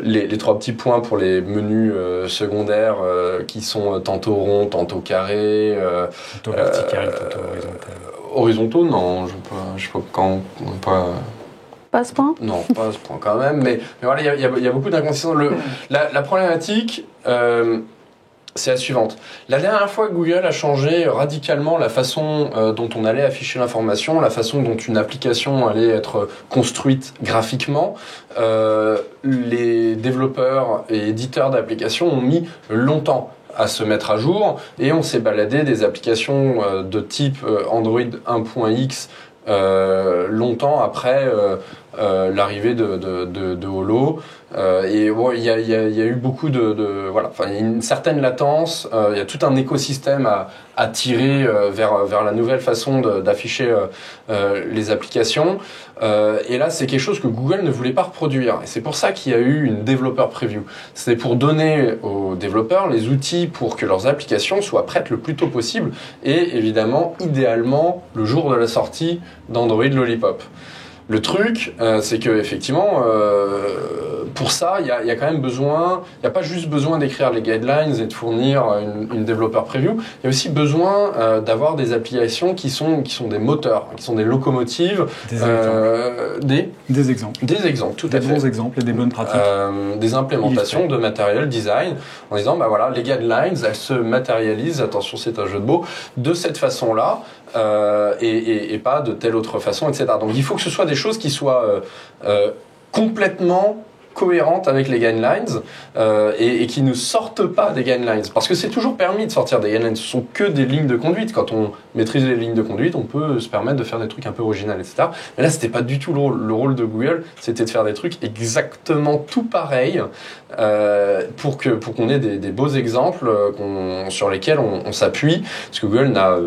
les 3 petits points pour les menus secondaires qui sont tantôt ronds, tantôt carrés. Tantôt vertical, tantôt horizontal. Horizontaux, non, je sais pas quand. Pas à ce point? Non, pas à ce point quand même, mais voilà, il y a beaucoup d'inconsistances. La problématique, c'est la suivante. La dernière fois, Google a changé radicalement la façon dont on allait afficher l'information, la façon dont une application allait être construite graphiquement. Les développeurs et éditeurs d'applications ont mis longtemps à se mettre à jour et on s'est baladé des applications de type Android 1.x longtemps après l'arrivée de Holo. Et bon, il y a eu beaucoup voilà, enfin, une certaine latence. Il y a tout un écosystème à tirer vers la nouvelle façon d'afficher les applications. Et là, c'est quelque chose que Google ne voulait pas reproduire. Et c'est pour ça qu'il y a eu une développeur preview. C'est pour donner aux développeurs les outils pour que leurs applications soient prêtes le plus tôt possible. Et évidemment, idéalement, le jour de la sortie d'Android Lollipop. Le truc, c'est que effectivement, pour ça, il y a quand même besoin. Il n'y a pas juste besoin d'écrire les guidelines et de fournir une développeur preview. Il y a aussi besoin d'avoir des applications qui sont des moteurs, qui sont des locomotives, des exemples, tout à fait, des bons exemples et des bonnes pratiques, des implémentations de Material Design, en disant voilà, les guidelines, elles se matérialisent. Attention, c'est un jeu de mots, de cette façon-là. Et pas de telle autre façon, etc. Donc il faut que ce soit des choses qui soient complètement cohérentes avec les guidelines et qui ne sortent pas des guidelines. Parce que c'est toujours permis de sortir des guidelines, ce sont que des lignes de conduite. Quand on maîtrise les lignes de conduite, on peut se permettre de faire des trucs un peu originaux, etc. Mais là, c'était pas du tout le rôle de Google, c'était de faire des trucs exactement tout pareils pour qu'on ait des beaux exemples sur lesquels on s'appuie. Parce que Google n'a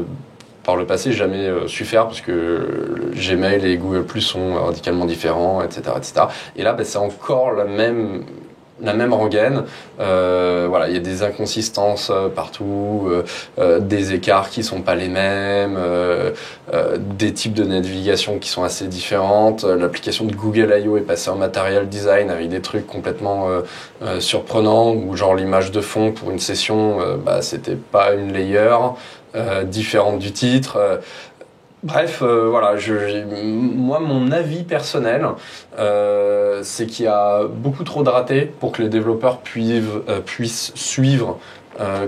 par le passé jamais su faire parce que Gmail et Google Plus sont radicalement différents, etc., etc. Et là, c'est encore la même rengaine. Voilà, il y a des inconsistances partout, des écarts qui sont pas les mêmes, des types de navigation qui sont assez différentes. L'application de Google I.O. est passée en Material Design avec des trucs complètement surprenants, où genre l'image de fond pour une session, c'était pas une layer différente du titre. Bref, voilà, moi, mon avis personnel, c'est qu'il y a beaucoup trop de ratés pour que les développeurs puissent suivre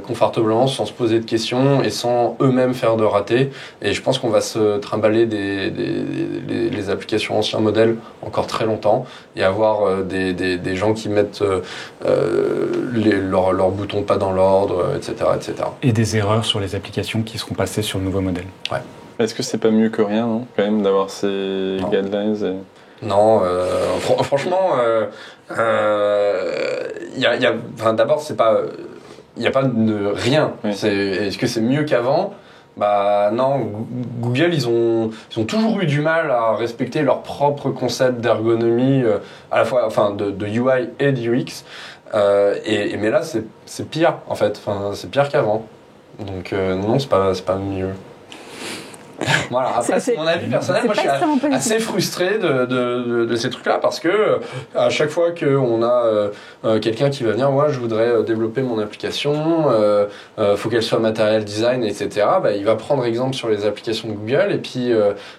confortablement, sans se poser de questions et sans eux-mêmes faire de ratés. Et je pense qu'on va se trimballer les applications anciens modèles encore très longtemps et avoir des gens qui mettent leurs boutons pas dans l'ordre, etc., etc. Et des erreurs sur les applications qui seront passées sur le nouveau modèle. Ouais. Est-ce que c'est pas mieux que rien, non, quand même, d'avoir ces guidelines Non, franchement, d'abord, c'est pas... Il n'y a pas de rien. Oui. Est-ce que c'est mieux qu'avant ? Bah non, Google, ils ont toujours eu du mal à respecter leur propre concept d'ergonomie, à la fois de UI et de UX. Mais là, c'est pire, en fait. C'est pire qu'avant. Donc non, c'est pas mieux. Voilà, après c'est mon avis personnel. Moi je suis assez frustré de ces trucs-là parce que à chaque fois qu'on a quelqu'un qui va venir, moi je voudrais développer mon application, faut qu'elle soit Material Design, etc. Il va prendre exemple sur les applications de Google et puis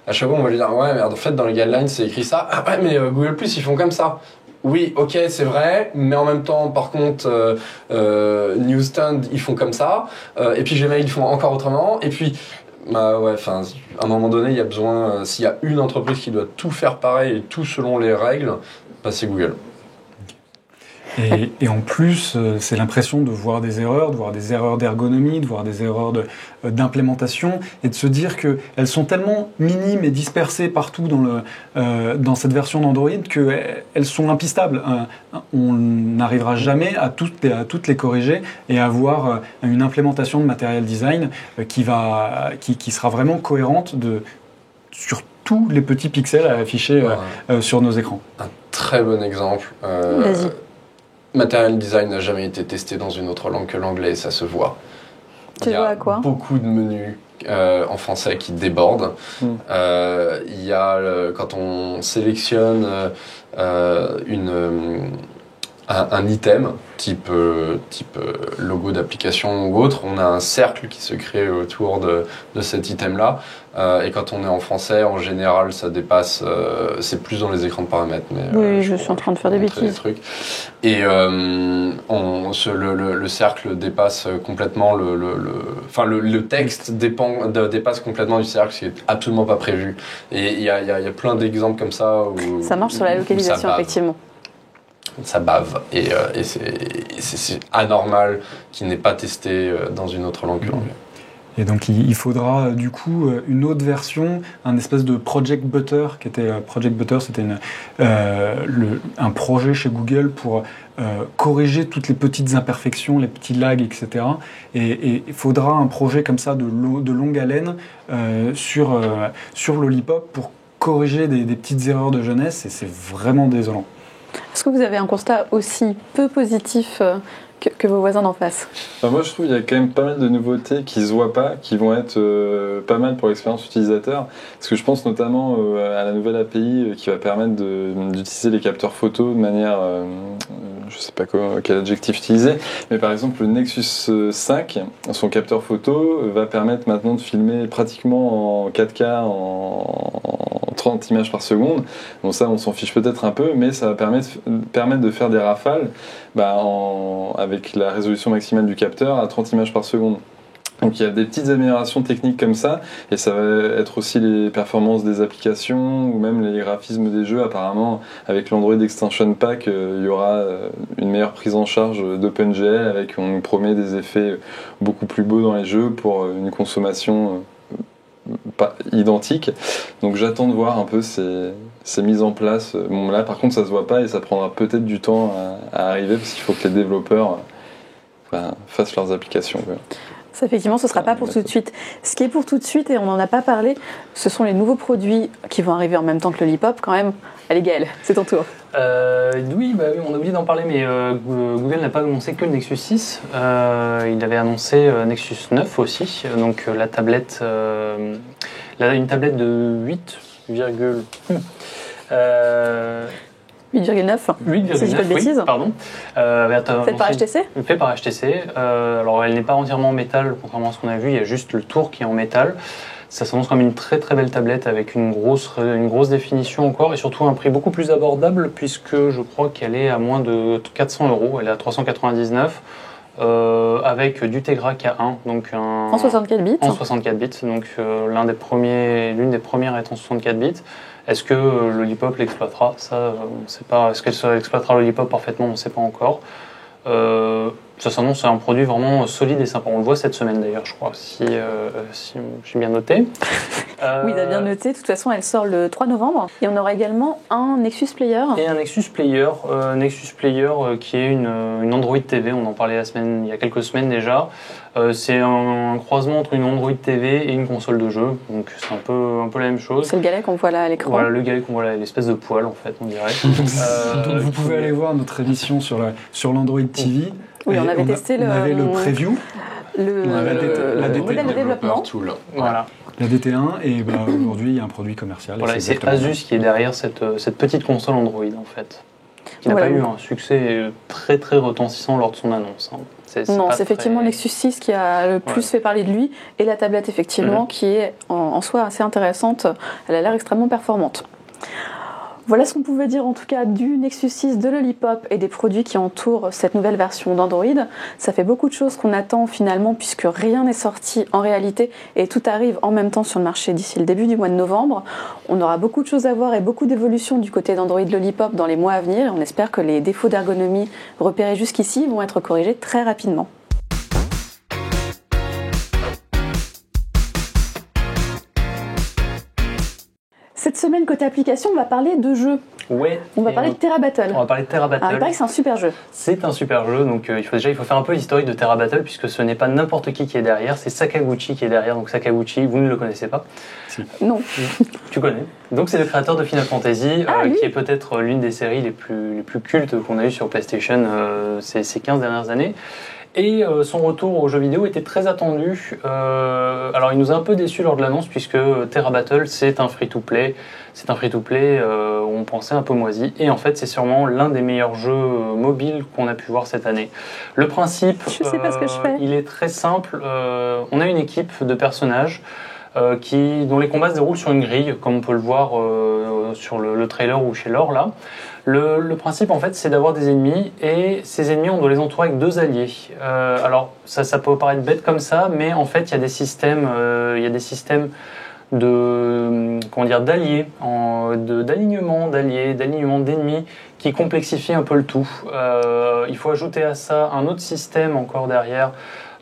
à chaque fois on va lui dire ouais merde, en fait dans les guidelines c'est écrit ça. Ah ouais mais Google Plus ils font comme ça. Oui, ok, c'est vrai, mais en même temps, par contre, Newsstand, ils font comme ça, et puis Gmail, ils font encore autrement, et puis à un moment donné, il y a besoin, s'il y a une entreprise qui doit tout faire pareil et tout selon les règles, c'est Google. Et en plus, c'est l'impression de voir des erreurs d'ergonomie, de voir des erreurs d'implémentation, et de se dire qu'elles sont tellement minimes et dispersées partout dans cette version d'Android qu'elles sont impistables. On n'arrivera jamais à toutes les corriger et à avoir une implémentation de Material Design qui sera vraiment cohérente sur tous les petits pixels à afficher sur nos écrans. Un très bon exemple. Vas-y. Material Design n'a jamais été testé dans une autre langue que l'anglais, ça se voit. Tu vois à quoi ? Il y a beaucoup de menus en français qui débordent. Il y a, quand on sélectionne un item, type logo d'application ou autre, on a un cercle qui se crée autour de cet item-là. Et quand on est en français, en général, ça dépasse. C'est plus dans les écrans de paramètres. Mais, oui, je suis en train de faire des bêtises. Et le cercle dépasse complètement le texte dépasse complètement du cercle, ce qui est absolument pas prévu. Et il y a plein d'exemples comme ça où ça marche sur la localisation, effectivement. Ça bave et c'est anormal qu'il n'ait pas testé dans une autre langue que l'anglais. Et donc il faudra du coup une autre version, un espèce de Project Butter Project Butter, c'était un projet chez Google pour corriger toutes les petites imperfections, les petits lags, etc. Et il faudra un projet comme ça de longue haleine sur Lollipop pour corriger des petites erreurs de jeunesse, et c'est vraiment désolant. Est-ce que vous avez un constat aussi peu positif que vos voisins d'en face ? Moi, je trouve qu'il y a quand même pas mal de nouveautés qui se voient pas, qui vont être pas mal pour l'expérience utilisateur. Parce que je pense notamment à la nouvelle API qui va permettre d'utiliser les capteurs photo de manière, je sais pas quel adjectif utiliser, mais par exemple le Nexus 5, son capteur photo va permettre maintenant de filmer pratiquement en 4K en 30 images par seconde. Donc ça, on s'en fiche peut-être un peu, mais ça va permettre de faire des rafales avec la résolution maximale du capteur à 30 images par seconde. Donc il y a des petites améliorations techniques comme ça, et ça va être aussi les performances des applications ou même les graphismes des jeux. Apparemment, avec l'Android Extension Pack, il y aura une meilleure prise en charge d'OpenGL, avec on nous promet des effets beaucoup plus beaux dans les jeux pour une consommation pas identique. Donc j'attends de voir un peu ces mises en place. Bon, là par contre ça se voit pas et ça prendra peut-être du temps à arriver parce qu'il faut que les développeurs fassent leurs applications. Ça, effectivement, ce ne sera pas pour tout de suite. Ce qui est pour tout de suite, et on n'en a pas parlé, ce sont les nouveaux produits qui vont arriver en même temps que le Lollipop, quand même. Allez, Gaël, c'est ton tour. Oui, on a oublié d'en parler, mais Google n'a pas annoncé que le Nexus 6. Il avait annoncé Nexus 9 aussi, donc la tablette, une tablette de 8,9 si je dis pas de bêtises. Oui, pardon. Fait par HTC. Fait par HTC. Alors elle n'est pas entièrement en métal, contrairement à ce qu'on a vu, il y a juste le tour qui est en métal. Ça s'annonce comme une très très belle tablette avec une grosse définition encore et surtout un prix beaucoup plus abordable puisque je crois qu'elle est à moins de 400 €, elle est à 399 avec du Tegra K1, donc en 64 bits. En 64 bits, donc l'une des premières est en 64 bits. Est-ce que le Lollipop l'exploitera? Ça, on ne sait pas. Est-ce qu'elle exploitera le Lollipop parfaitement? On ne sait pas encore. Ça s'annonce un produit vraiment solide et sympa. On le voit cette semaine d'ailleurs, je crois, si j'ai bien noté. Oui, il a bien noté. De toute façon, elle sort le 3 novembre. Et on aura également un Nexus Player. Et un Nexus Player, qui est une Android TV. On en parlait il y a quelques semaines déjà. C'est un croisement entre une Android TV et une console de jeu. Donc c'est un peu la même chose. C'est le galet qu'on voit là à l'écran. Voilà, le galet qu'on voit là, l'espèce de poil en fait, on dirait. Donc vous pouvez aller voir notre émission sur l'Android TV. Oui, on avait testé on avait le preview. Le modèle de développement. Voilà. La DT1, et aujourd'hui il y a un produit commercial. Voilà, et c'est Asus qui est derrière cette petite console Android en fait, qui n'a pas eu un succès très très retentissant lors de son annonce. C'est effectivement Nexus 6 qui a le plus fait parler de lui, et la tablette effectivement qui est en soi assez intéressante, elle a l'air extrêmement performante. Voilà ce qu'on pouvait dire en tout cas du Nexus 6, de Lollipop et des produits qui entourent cette nouvelle version d'Android. Ça fait beaucoup de choses qu'on attend finalement puisque rien n'est sorti en réalité et tout arrive en même temps sur le marché d'ici le début du mois de novembre. On aura beaucoup de choses à voir et beaucoup d'évolutions du côté d'Android Lollipop dans les mois à venir et on espère que les défauts d'ergonomie repérés jusqu'ici vont être corrigés très rapidement. Cette semaine, côté application, on va parler de jeux. Ouais. On va parler de Terra Battle. On va parler de Terra Battle. Il paraît que c'est un super jeu. C'est un super jeu, donc il faut faire un peu l'historique de Terra Battle, puisque ce n'est pas n'importe qui est derrière, c'est Sakaguchi qui est derrière. Donc Sakaguchi, vous ne le connaissez pas? Si. Non. Tu connais. Donc c'est le créateur de Final Fantasy, qui est peut-être l'une des séries les plus cultes qu'on a eues sur PlayStation ces 15 dernières années. Et son retour aux jeux vidéo était très attendu. Alors il nous a un peu déçus lors de l'annonce puisque Terra Battle c'est un free-to-play. C'est un free-to-play où on pensait un peu moisi. Et en fait c'est sûrement l'un des meilleurs jeux mobiles qu'on a pu voir cette année. Le principe, je sais pas ce que je fais. Il est très simple. On a une équipe de personnages dont les combats se déroulent sur une grille, comme on peut le voir sur le trailer ou chez Laure là. Le principe en fait c'est d'avoir des ennemis et ces ennemis on doit les entourer avec deux alliés. Alors ça peut paraître bête comme ça, mais en fait il y a des systèmes d'alliés, d'alignement d'ennemis qui complexifient un peu le tout. Il faut ajouter à ça un autre système encore derrière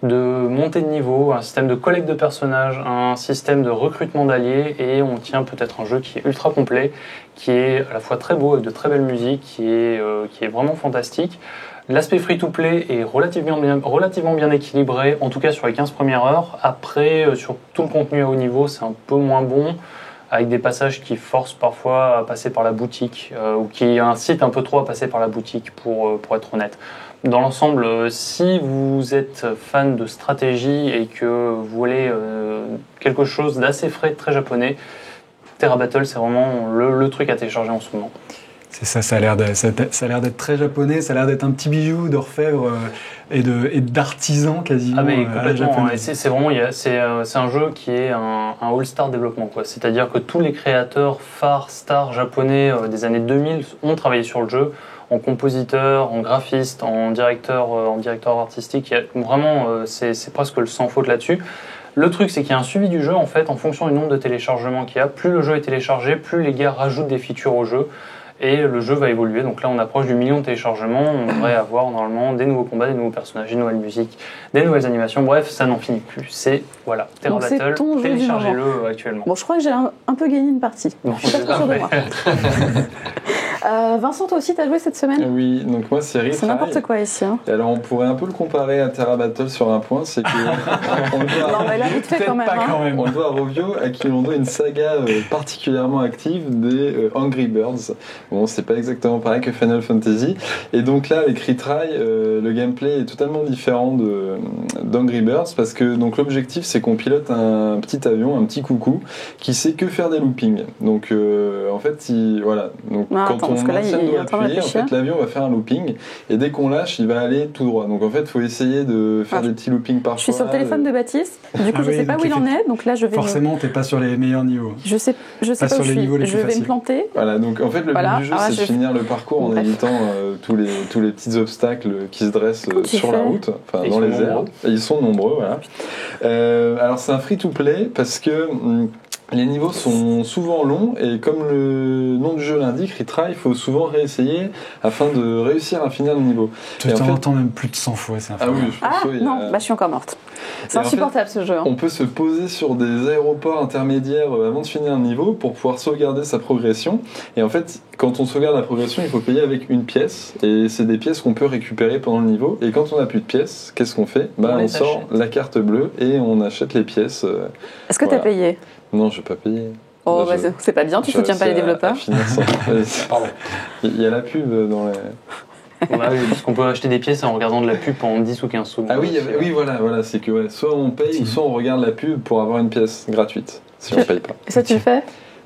de montée de niveau, un système de collecte de personnages, un système de recrutement d'alliés et on tient peut-être un jeu qui est ultra complet, qui est à la fois très beau avec de très belles musiques, qui est vraiment fantastique. L'aspect free-to-play est relativement bien équilibré, en tout cas sur les 15 premières heures. Après, sur tout le contenu à haut niveau, c'est un peu moins bon, avec des passages qui forcent parfois à passer par la boutique, ou qui incitent un peu trop à passer par la boutique, pour être honnête. Dans l'ensemble, si vous êtes fan de stratégie et que vous voulez quelque chose d'assez frais, très japonais, Terra Battle, c'est vraiment le truc à télécharger en ce moment. C'est ça, ça a l'air d'être très japonais, ça a l'air d'être un petit bijou d'orfèvre et d'artisan quasiment. Ah mais à la complètement, japonaise. c'est vraiment, c'est un jeu qui est un all-star développement, quoi. C'est-à-dire que tous les créateurs phares, stars japonais des années 2000 ont travaillé sur le jeu, en compositeur, en graphiste, en directeur artistique. Vraiment, c'est presque le sans faute là-dessus. Le truc, c'est qu'il y a un suivi du jeu, en fait, en fonction du nombre de téléchargements qu'il y a. Plus le jeu est téléchargé, plus les gars rajoutent des features au jeu. Et le jeu va évoluer. Donc là, on approche du 1 million de téléchargements. On devrait avoir normalement des nouveaux combats, des nouveaux personnages, des nouvelles musiques, des nouvelles animations. Bref, ça n'en finit plus. C'est, voilà, Terra Donc c'est Battle. ton jeu du Téléchargez-le actuellement. Bon, je crois que j'ai un peu gagné une partie. Non, Je suis pas trop sûre de moi. Vincent, toi aussi, t'as joué cette semaine? Oui, donc moi c'est Retry. C'est n'importe quoi ici. Hein. Et alors on pourrait un peu le comparer à Terra Battle sur un point, c'est que on Non, doit, mais là, vite fait quand même. Pas Hein. quand même. on doit à Rovio à qui on doit une saga particulièrement active des Angry Birds. Bon, c'est pas exactement pareil que Final Fantasy. Et donc là, avec Retry, le gameplay est totalement différent d'Angry Birds parce que donc l'objectif c'est qu'on pilote un petit avion, un petit coucou qui sait que faire des loopings. Donc en fait, voilà. Donc Ah, quand attends, parce on que là, maintient il le est doigt en train de appuyé, en réfléchir. fait l'avion va faire un looping et dès qu'on lâche, il va aller tout droit. Donc en fait, il faut essayer de faire Ah, des petits loopings parfois. Je suis sur le téléphone de Baptiste. Du coup, Ah je oui, sais pas donc où il en est. Donc là, je vais. Forcément, t'es pas sur les meilleurs niveaux. Je sais Pas pas sur où je les niveaux suis. les Je plus vais me faciles. planter. Voilà, donc en fait le Voilà. but du jeu Ah, c'est de je- finir le parcours en Bref. évitant tous les petits obstacles qui se dressent Comment tu sur la fais route, enfin Et dans ils les sont airs. nombreux. Et ils sont nombreux, voilà. Alors c'est un free-to-play parce que les niveaux sont souvent longs et comme le nom du jeu l'indique, Retry, il faut souvent réessayer afin de réussir à finir le niveau. Tu Et en t'en fait- entends même plus de 100 fois, c'est Ah oui, infernal. je pense Ah qu'il y a- non, bah je suis encore morte. C'est Et en insupportable ce jeu. Hein. On peut se poser sur des aéroports intermédiaires avant de finir le niveau pour pouvoir sauvegarder sa progression. Et en fait, quand on sauvegarde la progression, il faut payer avec une pièce. Et c'est des pièces qu'on peut récupérer pendant le niveau. Et quand on n'a plus de pièces, qu'est-ce qu'on fait? On On les sort achète. la carte bleue et on achète les pièces. Est-ce que voilà. t'as payé? Non, je vais pas payer. Oh, Là, bah, c'est pas bien. Tu soutiens pas les développeurs. Pardon. Il y a la pub dans les. Voilà, oui, parce qu'on peut acheter des pièces en regardant de la pub pendant 10 ou 15 secondes. Ah oui, oui, voilà, c'est que ouais, soit on paye ou soit on regarde la pub pour avoir une pièce gratuite. Si on paye pas. Et ça, tu le fais?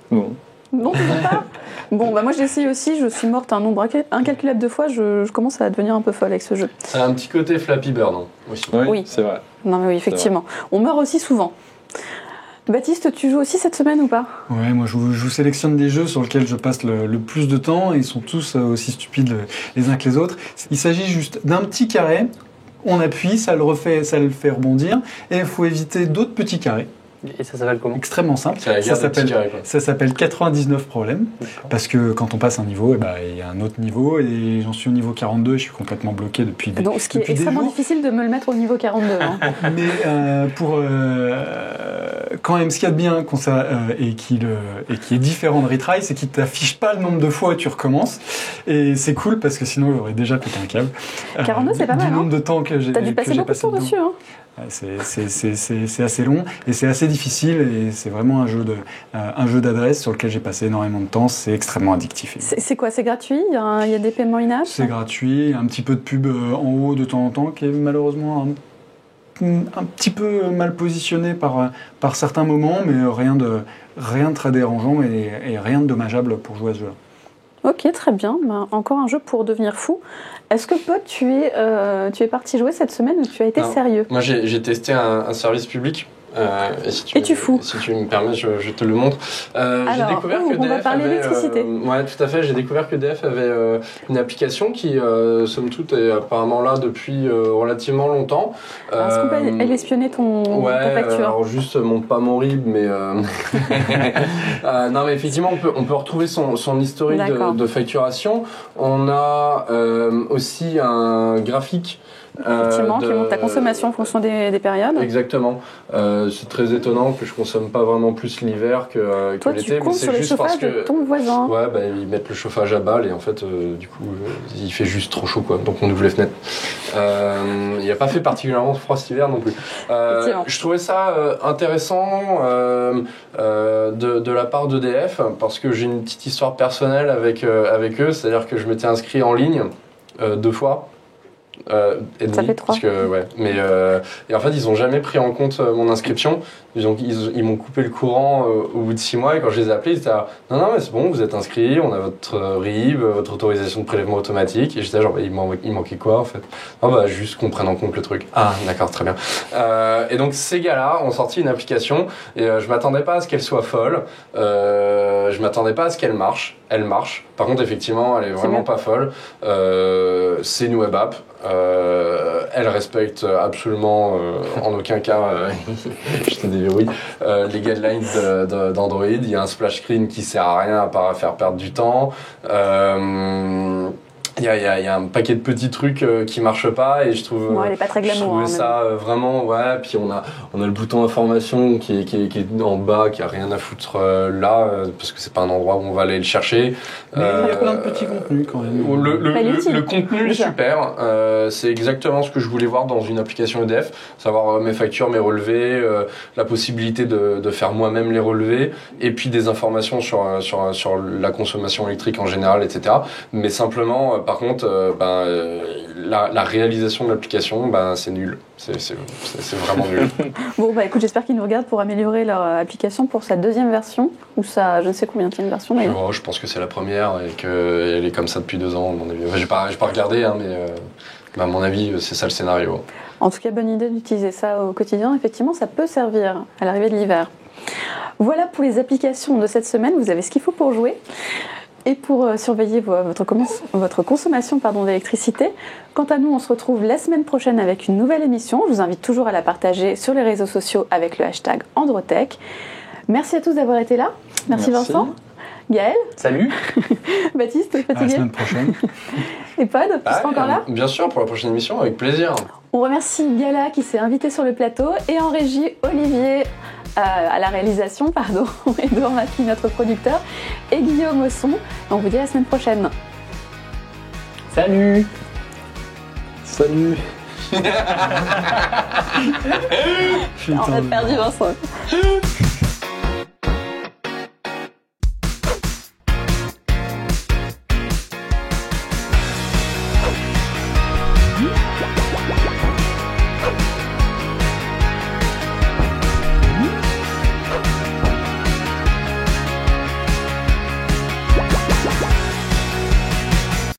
Non. Non, tu fais pas? Bon, bah moi j'essaye aussi. Je suis morte un nombre incalculable de fois. Je commence à devenir un peu folle avec ce jeu. C'est un petit côté Flappy Bird hein, aussi. Oui. C'est vrai. Non, mais oui, effectivement. On meurt aussi souvent. Baptiste, tu joues aussi cette semaine ou pas? Ouais, moi je vous sélectionne des jeux sur lesquels je passe le plus de temps et ils sont tous aussi stupides les uns que les autres. Il s'agit juste d'un petit carré, on appuie, ça le fait rebondir et il faut éviter d'autres petits carrés. Et ça s'appelle comment? Extrêmement simple. C'est la guerre des petits carrés, quoi. Ça s'appelle 99 problèmes D'accord. parce que quand on passe un niveau, il y a un autre niveau et j'en suis au niveau 42 et je suis complètement bloqué depuis des Donc, ce qui est depuis des extrêmement jours. difficile de me le mettre au niveau 42. Hein. Mais quand même, ce qu'il y a de bien et qui est différent de Retry, c'est qu'il t'affiche pas le nombre de fois où tu recommences. Et c'est cool parce que sinon, j'aurais déjà pété un câble. 42, c'est pas mal, Du hein. nombre de temps que j'ai T'as dû que passer j'ai beaucoup de passé temps dedans. dessus. Hein. Ouais, c'est assez long et c'est assez difficile et c'est vraiment un jeu d'adresse sur lequel j'ai passé énormément de temps. C'est extrêmement addictif. C'est quoi? C'est gratuit? Il y a des paiements in-app? C'est gratuit, il y a un petit peu de pub en haut de temps en temps qui est malheureusement un petit peu mal positionné par certains moments, mais rien de très dérangeant et rien de dommageable pour jouer à ce jeu. Ok, très bien. Bah, encore un jeu pour devenir fou. Est-ce que Pod, tu es parti jouer cette semaine ou tu as été Non. sérieux? Moi, j'ai testé un service public. Et si Et tu fous. Si tu me permets, je te le montre. Alors, j'ai découvert que on va DF parler avait, électricité. ouais, tout à fait. J'ai découvert que DF avait une application qui, somme toute, est apparemment là depuis relativement longtemps. Est-ce qu'on peut aller espionner ta Ouais, facture? alors juste montre pas mon RIB, mais non, mais effectivement, on peut retrouver son historique D'accord. de facturation. On a aussi un graphique. Effectivement, qui montre ta consommation en fonction des périodes. Exactement. C'est très étonnant que je consomme pas vraiment plus l'hiver que Toi, l'été, tu mais comptes c'est sur les juste parce chauffages de que ton voisin. ouais, bah, ils mettent le chauffage à balle et en fait, du coup, il fait juste trop chaud, quoi. Donc on ouvre les fenêtres. Il n'y a pas fait particulièrement froid cet hiver non plus. Effectivement. Je trouvais ça intéressant de la part d'EDF parce que j'ai une petite histoire personnelle avec eux, c'est-à-dire que je m'étais inscrit en ligne 2 fois. Et demi, Ça fait 3. parce que, ouais. Mais, et en fait, ils ont jamais pris en compte mon inscription. Ils m'ont coupé le courant au bout de 6 mois, et quand je les ai appelés, ils étaient là, non, mais c'est bon, vous êtes inscrits, on a votre RIB, votre autorisation de prélèvement automatique. Et j'étais genre, il manquait quoi en fait? Non, bah, juste qu'on prenne en compte le truc. Ah, d'accord, très bien. Et donc, ces gars-là ont sorti une application, et je m'attendais pas à ce qu'elle soit folle, je m'attendais pas à ce qu'elle marche. Elle marche. Par contre, effectivement, elle est vraiment pas folle. C'est une web app. Elle respecte absolument en aucun cas, je te déverrouille, les guidelines d'Android. Il y a un splash screen qui sert à rien à part à faire perdre du temps. Il y a un paquet de petits trucs qui marchent pas, et je trouve Bon, elle est pas très glamour, je trouvais ça vraiment, ouais. Puis on a le bouton information qui est en bas, qui a rien à foutre là, parce que c'est pas un endroit où on va aller le chercher. Mais il y a plein de petits contenus quand même. Le contenu est super. C'est exactement ce que je voulais voir dans une application EDF, savoir mes factures, mes relevés, la possibilité de faire moi-même les relevés, et puis des informations sur la consommation électrique en général, etc. Mais simplement, par contre, la réalisation de l'application, c'est nul. C'est vraiment nul. Bon, bah écoute, j'espère qu'ils nous regardent pour améliorer leur application pour sa deuxième version, ou sa je ne sais combien de version d'ailleurs. Je pense que c'est la première et qu'elle est comme ça depuis 2 ans, à mon avis. Enfin, j'ai pas regardé, hein, mais à mon avis, c'est ça le scénario. En tout cas, bonne idée d'utiliser ça au quotidien. Effectivement, ça peut servir à l'arrivée de l'hiver. Voilà pour les applications de cette semaine. Vous avez ce qu'il faut pour jouer et pour surveiller votre consommation d'électricité. Quant à nous, on se retrouve la semaine prochaine avec une nouvelle émission. Je vous invite toujours à la partager sur les réseaux sociaux avec le hashtag Androtech. Merci à tous d'avoir été là. Merci. Vincent. Gaël. Salut. Baptiste, t'es fatigué? À la semaine prochaine. Et Pod, tu seras encore là? Bien sûr, pour la prochaine émission, avec plaisir. On remercie Gala qui s'est invité sur le plateau, et en régie, Olivier à la réalisation, Edouard Matli, notre producteur, et Guillaume Osson. On vous dit à la semaine prochaine. Salut. Salut. On a perdu Vincent.